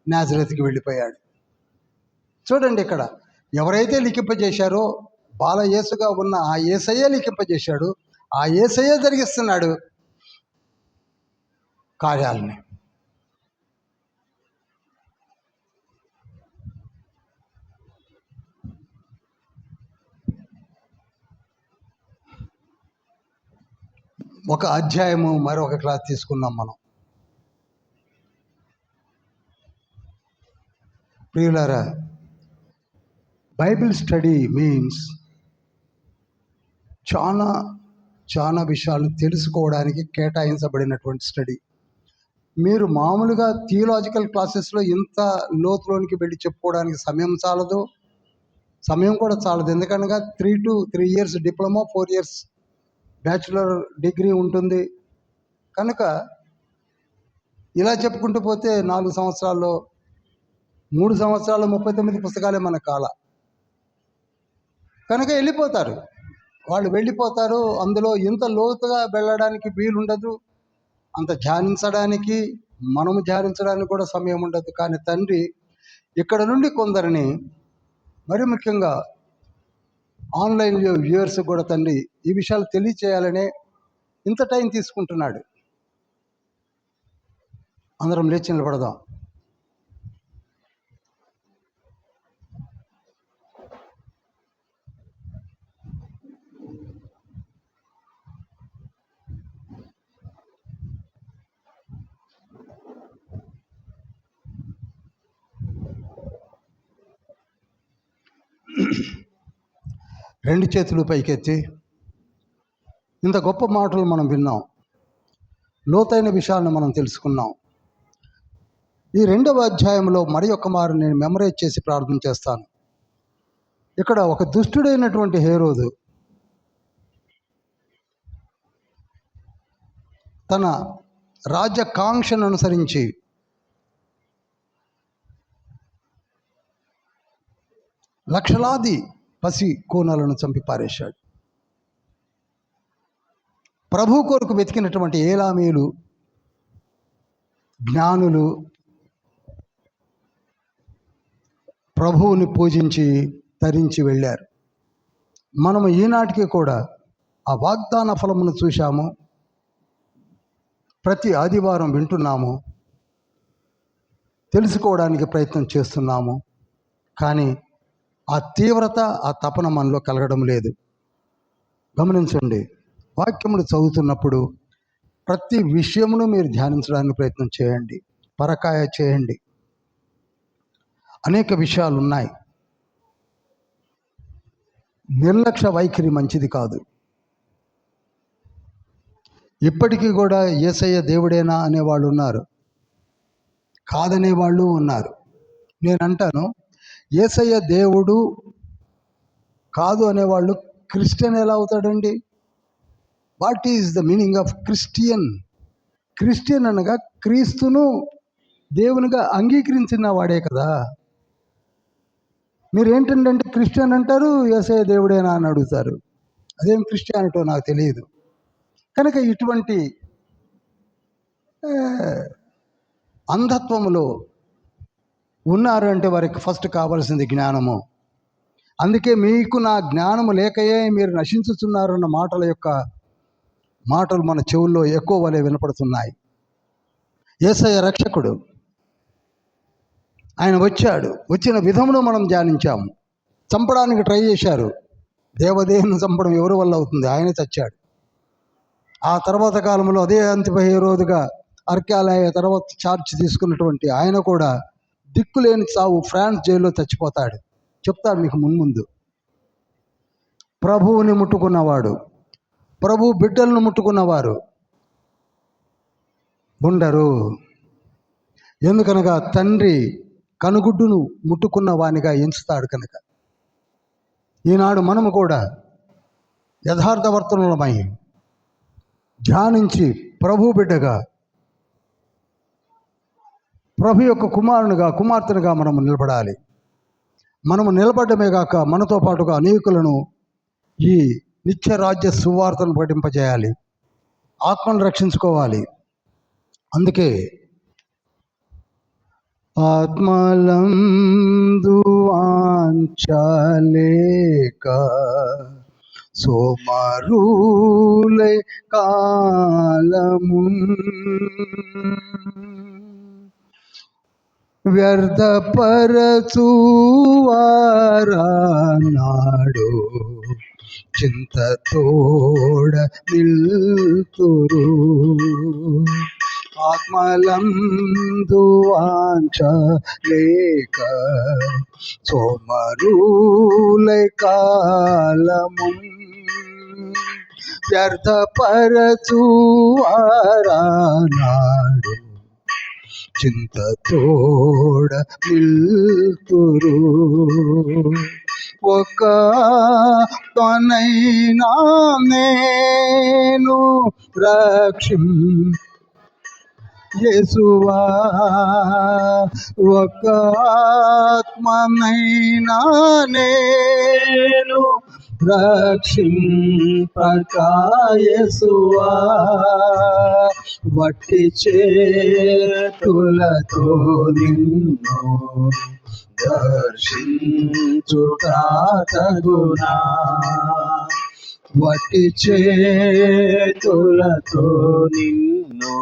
నాజరేతుకి వెళ్ళిపోయాడు. చూడండి, ఇక్కడ ఎవరైతే లిఖింపజేశారో బాల యేసుగా ఉన్న ఆ యేసయ్యే లిఖింపజేశాడు, ఆ యేసయ్యే జరిగిస్తున్నాడు కార్యాలని. ఒక అధ్యాయము మరొక క్లాస్ తీసుకున్నాం మనం. ప్రియులారా, బైబిల్ స్టడీ మీన్స్ చాలా విషయాలు తెలుసుకోవడానికి కేటాయించబడినటువంటి స్టడీ. మీరు మామూలుగా థియలాజికల్ క్లాసెస్లో ఇంత లోతులోనికి వెళ్ళి చెప్పుకోవడానికి సమయం కూడా చాలదు. ఎందుకనగా 3 to 3 years diploma, 4 years bachelor degree ఉంటుంది కనుక ఇలా చెప్పుకుంటూ పోతే 4 సంవత్సరాల్లో 3 సంవత్సరాల్లో 39 పుస్తకాలే మన కాల కనుక వాళ్ళు వెళ్ళిపోతారు. అందులో ఇంత లోతుగా వెళ్ళడానికి వీలుండదు, అంత ధ్యానించడానికి మనము ధ్యానించడానికి కూడా సమయం ఉండదు. కానీ తండ్రి ఇక్కడ నుండి కొందరిని, మరి ముఖ్యంగా ఆన్లైన్ వ్యూవర్స్ కూడా తండ్రి ఈ విషయాలు తెలియచేయాలనే ఇంత టైం తీసుకుంటున్నాడు. అందరం లేచి నిలబడదాం. రెండు చేతులు పైకెత్తి, ఇంత గొప్ప మాటలు మనం విన్నాం, లోతైన విషయాలను మనం తెలుసుకున్నాం. ఈ 2వ అధ్యాయంలో మరి ఒక్క మారు నేను మెమరైజ్ చేసి ప్రార్థన చేస్తాను. ఇక్కడ ఒక దుష్టుడైనటువంటి హేరోదు తన రాజ్యకాంక్షను అనుసరించి లక్షలాది పసి కోనలను చంపి పారేశాడు. ప్రభు కొరకు వెతికినటువంటి ఏలామీలు, జ్ఞానులు ప్రభువుని పూజించి తరించి వెళ్ళారు. మనము ఈనాటికి కూడా ఆ వాగ్దాన ఫలమును చూశాము, ప్రతి ఆదివారం వింటున్నాము, తెలుసుకోవడానికి ప్రయత్నం చేస్తున్నాము. కానీ ఆ తీవ్రత, ఆ తపన మనలో కలగడం లేదు. గమనించండి, వాక్యములు చదువుతున్నప్పుడు ప్రతి విషయమును మీరు ధ్యానించడానికి ప్రయత్నం చేయండి, పరకాయ చేయండి. అనేక విషయాలు ఉన్నాయి. నిర్లక్ష్య వైఖరి మంచిది కాదు. ఇప్పటికీ కూడా యేసయ్య దేవుడేనా అనేవాళ్ళు ఉన్నారు, కాదనేవాళ్ళు ఉన్నారు. నేను అంటాను, యేసయ్య దేవుడు కాదు అనేవాళ్ళు క్రిస్టియన్ ఎలా అవుతాడండి? What is the meaning of Christian? Christian అనగా క్రీస్తును దేవునిగా అంగీకరించిన వాడే కదా. మీరు ఏంటంటే క్రిస్టియన్ అంటారు, యేసయ్య దేవుడేనా అని అడుగుతారు. అదేం క్రిస్టియానిటో నాకు తెలియదు. కనుక ఇటువంటి అంధత్వములో ఉన్నారు అంటే వారికి ఫస్ట్ కావాల్సింది జ్ఞానము. అందుకే మీకు నా జ్ఞానము లేకయే మీరు నశించుతున్నారు అన్న మాటలు మన చెవుల్లో ఎక్కువ వలె వినపడుతున్నాయి. యేసయ్య రక్షకుడు, ఆయన వచ్చాడు, వచ్చిన విధమును మనం ధ్యానించాము. చంపడానికి ట్రై చేశారు. దేవదేవుని చంపడం ఎవరి వల్ల అవుతుంది? ఆయన చచ్చాడు. ఆ తర్వాత కాలంలో అదే అంతిపహేరోదుగా అర్క్యాలయ తర్వాత చార్జ్ తీసుకున్నటువంటి ఆయన కూడా దిక్కులేని చావు ఫ్రాన్స్ జైల్లో చచ్చిపోతాడు. చెప్తాడు మీకు ముందు. ప్రభువుని ముట్టుకున్నవాడు, ప్రభు బిడ్డలను ముట్టుకున్నవారు ఉండరు. ఎందుకనగా తండ్రి కనుగుడ్డును ముట్టుకున్న వానిగా ఎంచుతాడు. కనుక ఈనాడు మనము కూడా యథార్థవర్తనులమై ధ్యానించి ప్రభు బిడ్డగా, ప్రభు యొక్క కుమార్తెనుగా మనము నిలబడాలి. మనము నిలబడమే కాక మనతో పాటుగా అనేకులను ఈ నిత్యరాజ్య సువార్తను ప్రకటింపజేయాలి, ఆత్మను రక్షించుకోవాలి. అందుకే ఆత్మలందు వాంఛలేక సోమరులై కాలము వ్యర్థపరచువారానాడు చింతతోడ నిల్తురు. ఆత్మలందు వాంఛ లేక సోమరులై కాలము వ్యర్థపరచువారానాడు చింతతోడ నిల్తురు. ఒక తనైనా నేను యేసువా, ఒక ఆత్మనైనా నేను రక్షింపక యేసువా, వట్టి చేతులతో నిన్ను దర్శించుట తగునా, వట్టి చేతులతో నిన్ను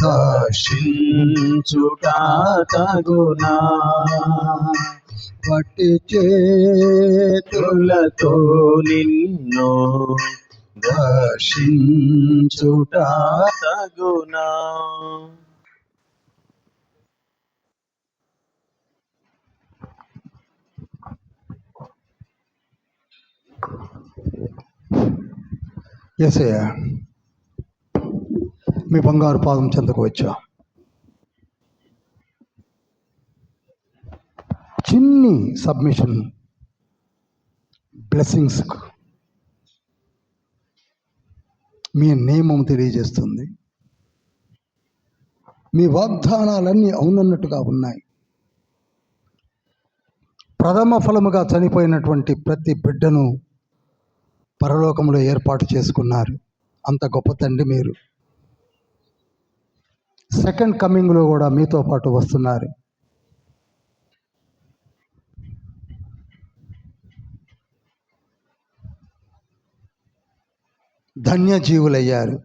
దర్శించుట తగునా, వట్టి చేతులతో నిన్ను దర్శించుట తగునా. యేసయ్య, మీ బంగారు పాదం చెంతకు వచ్చా. చిన్ని సబ్మిషన్ బ్లెస్సింగ్స్ మీ నియమం తెలియజేస్తుంది. మీ వాగ్దానాలన్నీ అవునన్నట్టుగా ఉన్నాయి. ప్రథమ ఫలముగా చనిపోయినటువంటి ప్రతి బిడ్డను పరలోకంలో ఏర్పాటు చేసుకున్నారు. అంత గొప్ప తండ్రి మీరు. సెకండ్ కమింగ్లో కూడా మీతో పాటు వస్తున్నారు. ధన్యజీవులయ్యారు.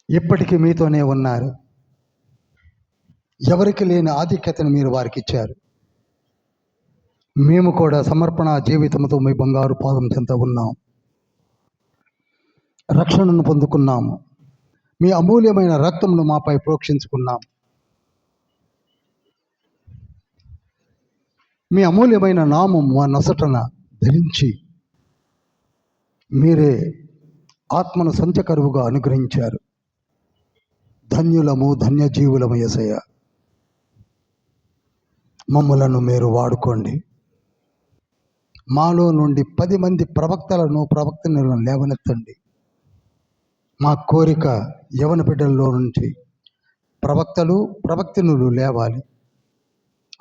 ఇప్పటికీ మీతోనే ఉన్నారు. ఎవరికి లేని ఆధిక్యతను మీరు వారికి ఇచ్చారు. మేము కూడా సమర్పణ జీవితంతో మీ బంగారు పాదం చెంత ఉన్నాం. రక్షణను పొందుకున్నాము. మీ అమూల్యమైన రక్తమును మాపై ప్రోక్షించుకున్నాం. మీ అమూల్యమైన నామం మా నొసటన ధరించి మీరే ఆత్మను సంచకరువుగా అనుగ్రహించారు. ధన్యులము, ధన్యజీవులము యేసయ్య. మమ్ములను మీరు వాడుకోండి. మాలో నుండి 10 మంది ప్రవక్తలను లేవనెత్తండి. మా కోరిక యవన బిడ్డల్లో నుంచి ప్రవక్తనులు లేవాలి.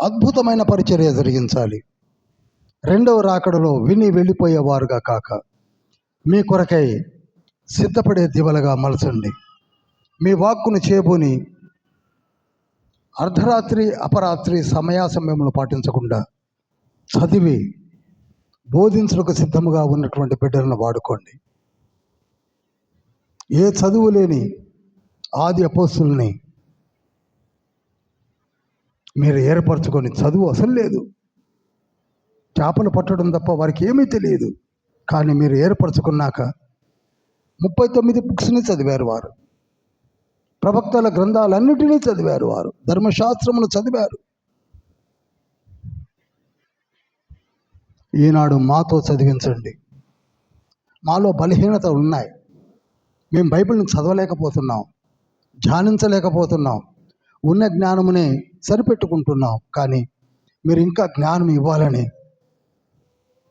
అద్భుతమైన పరిచర్య జరిగించాలి. రెండవ రాకడలో విని వెళ్ళిపోయేవారుగా కాక మీ కొరకై సిద్ధపడే దివలుగా మలచండి. మీ వాక్కును చేబూని అర్ధరాత్రి అపరాత్రి సమయములు పాటించకుండా చదివి బోధించుటకు సిద్ధముగా ఉన్నటువంటి బిడ్డలను వాడుకోండి. ఏ చదువు లేని ఆది అపోస్తుల్ని మీరు ఏర్పరచుకొని, చదువు అసలు లేదు, చేపలు పట్టడం తప్ప వారికి ఏమీ తెలియదు, కానీ మీరు ఏర్పరచుకున్నాక 39 బుక్స్ని చదివారు వారు. ప్రవక్తల గ్రంథాలన్నిటినీ చదివారు వారు. ధర్మశాస్త్రమును చదివారు. ఈనాడు మాతో చదివించండి. మాలో బలహీనత ఉన్నాయి. మేము బైబిల్ని చదవలేకపోతున్నాం, ధ్యానించలేకపోతున్నాం, ఉన్న జ్ఞానమునే సరిపెట్టుకుంటున్నాం. కానీ మీరు ఇంకా జ్ఞానం ఇవ్వాలని,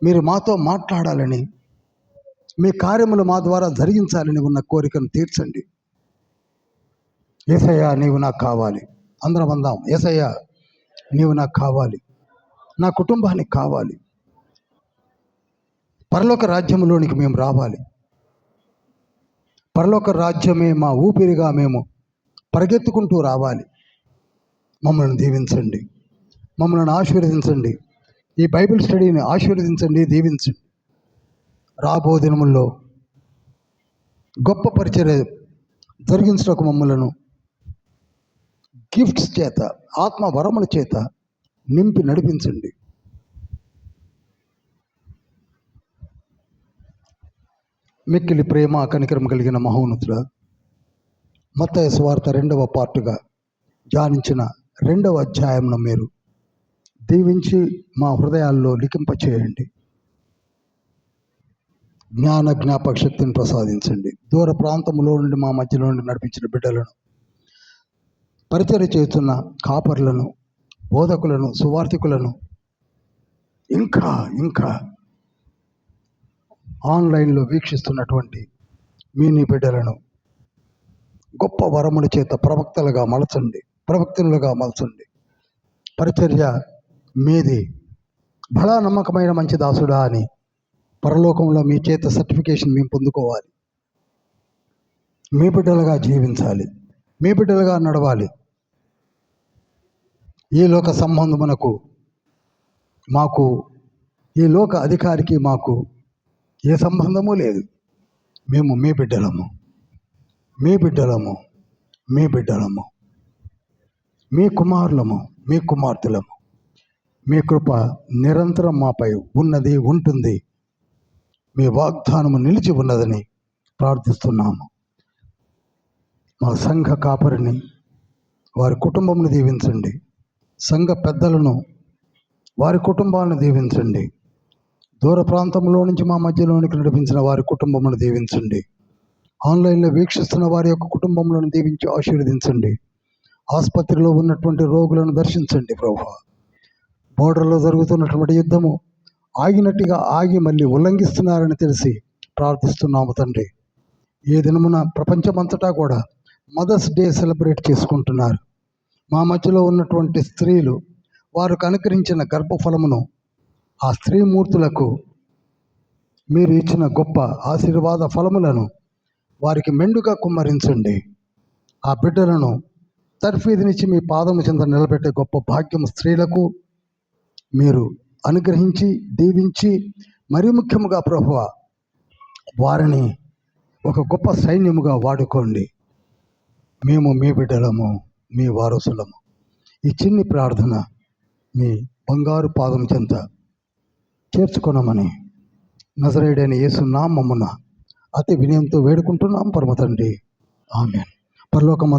మీరు మాతో మాట్లాడాలని, మీ కార్యములు మా ద్వారా జరిగించాలని ఉన్న కోరికను తీర్చండి. యేసయ్యా నీవు నాకు కావాలి. అందరం అందాం, యేసయ్యా నీవు నాకు కావాలి, నా కుటుంబానికి కావాలి. పరలోక రాజ్యంలోనికి మేము రావాలి. పరలోక రాజ్యమే మా ఊపిరిగా మేము పరిగెత్తుకుంటూ రావాలి. మమ్మల్ని దీవించండి, మమ్మల్ని ఆశీర్వదించండి. ఈ బైబిల్ స్టడీని ఆశీర్వదించండి, దీవించండి. రాబో దినముల్లో గొప్ప పరిచర్య జరిగించడానికి మమ్మలను గిఫ్ట్స్ చేత, ఆత్మ వరముల చేత నింపి నడిపించండి. మిక్కిలి ప్రేమ కనికరం కలిగిన మహోన్నతుల, మత్తయి సువార్త 2వ పార్టుగా ధ్యానించిన 2వ అధ్యాయంను మీరు దీవించి మా హృదయాల్లో లిఖింపచేయండి. జ్ఞాపక శక్తిని ప్రసాదించండి. దూర ప్రాంతంలో నుండి మా మధ్యలో నుండి నడిపించిన బిడ్డలను, పరిచర్య చేస్తున్న కాపర్లను, బోధకులను, సువార్థికులను, ఇంకా ఇంకా ఆన్లైన్లో వీక్షిస్తున్నటువంటి నీ బిడ్డలను గొప్ప వరముల చేత ప్రవక్తలుగా మలచండి. పరిచర్య మీది, బలా నమ్మకమైన మంచి దాసుడా అని పరలోకంలో మీ చేత సర్టిఫికేషన్ మేము పొందుకోవాలి. మీ బిడ్డలుగా జీవించాలి, మీ బిడ్డలుగా నడవాలి. ఈ లోక సంబంధమునకు, మాకు ఈ లోక అధికారికి మాకు ఏ సంబంధము లేదు. మేము మీ బిడ్డలము, మీ బిడ్డలము, మీ బిడ్డలము, మీ కుమారులము, మీ కుమార్తెలము. మీ కృప నిరంతరం మాపై ఉన్నది, ఉంటుంది. మీ వాగ్దానము నిలిచి ఉన్నదని ప్రార్థిస్తున్నాము. మా సంఘ కాపరిని, వారి కుటుంబమును దీవించండి. సంఘ పెద్దలను, వారి కుటుంబాలను దీవించండి. దూర ప్రాంతంలో నుంచి మా మధ్యలోనికి నడిపించిన వారి కుటుంబమును దీవించండి. ఆన్లైన్లో వీక్షిస్తున్న వారి యొక్క కుటుంబములను దీవించి ఆశీర్వదించండి. ఆసుపత్రిలో ఉన్నటువంటి రోగులను దర్శించండి ప్రభువా. బోర్డర్లో జరుగుతున్నటువంటి యుద్ధము ఆగినట్టుగా ఆగి మళ్ళీ ఉల్లంఘిస్తున్నారని తెలిసి ప్రార్థిస్తున్నాము తండ్రి. ఈ దినమున ప్రపంచమంతటా కూడా మదర్స్ డే సెలబ్రేట్ చేసుకుంటున్నారు. మా మధ్యలో ఉన్నటువంటి స్త్రీలు, వారికి అనుకరించిన గర్భఫలమును ఆ స్త్రీమూర్తులకు మీరు ఇచ్చిన గొప్ప ఆశీర్వాద ఫలములను వారికి మెండుగా కుమ్మరించండి. ఆ బిడ్డలను తర్ఫీదునిచ్చి మీ పాదము చెంత నిలబెట్టే గొప్ప భాగ్యం స్త్రీలకు మీరు అనుగ్రహించి దీవించి, మరీ ముఖ్యముగా ప్రభువా వారిని ఒక గొప్ప సైన్యముగా వాడుకోండి. మేము మీ బిడ్డలము, మీ వారసులము. ఈ చిన్ని ప్రార్థన మీ బంగారు పాదం చెంత చేర్చుకొనమని నజరేయుడైన యేసు నామమున అతి వినయంతో వేడుకుంటున్నాం పరమ తండ్రి. ఆమేన్. పరలోకమందు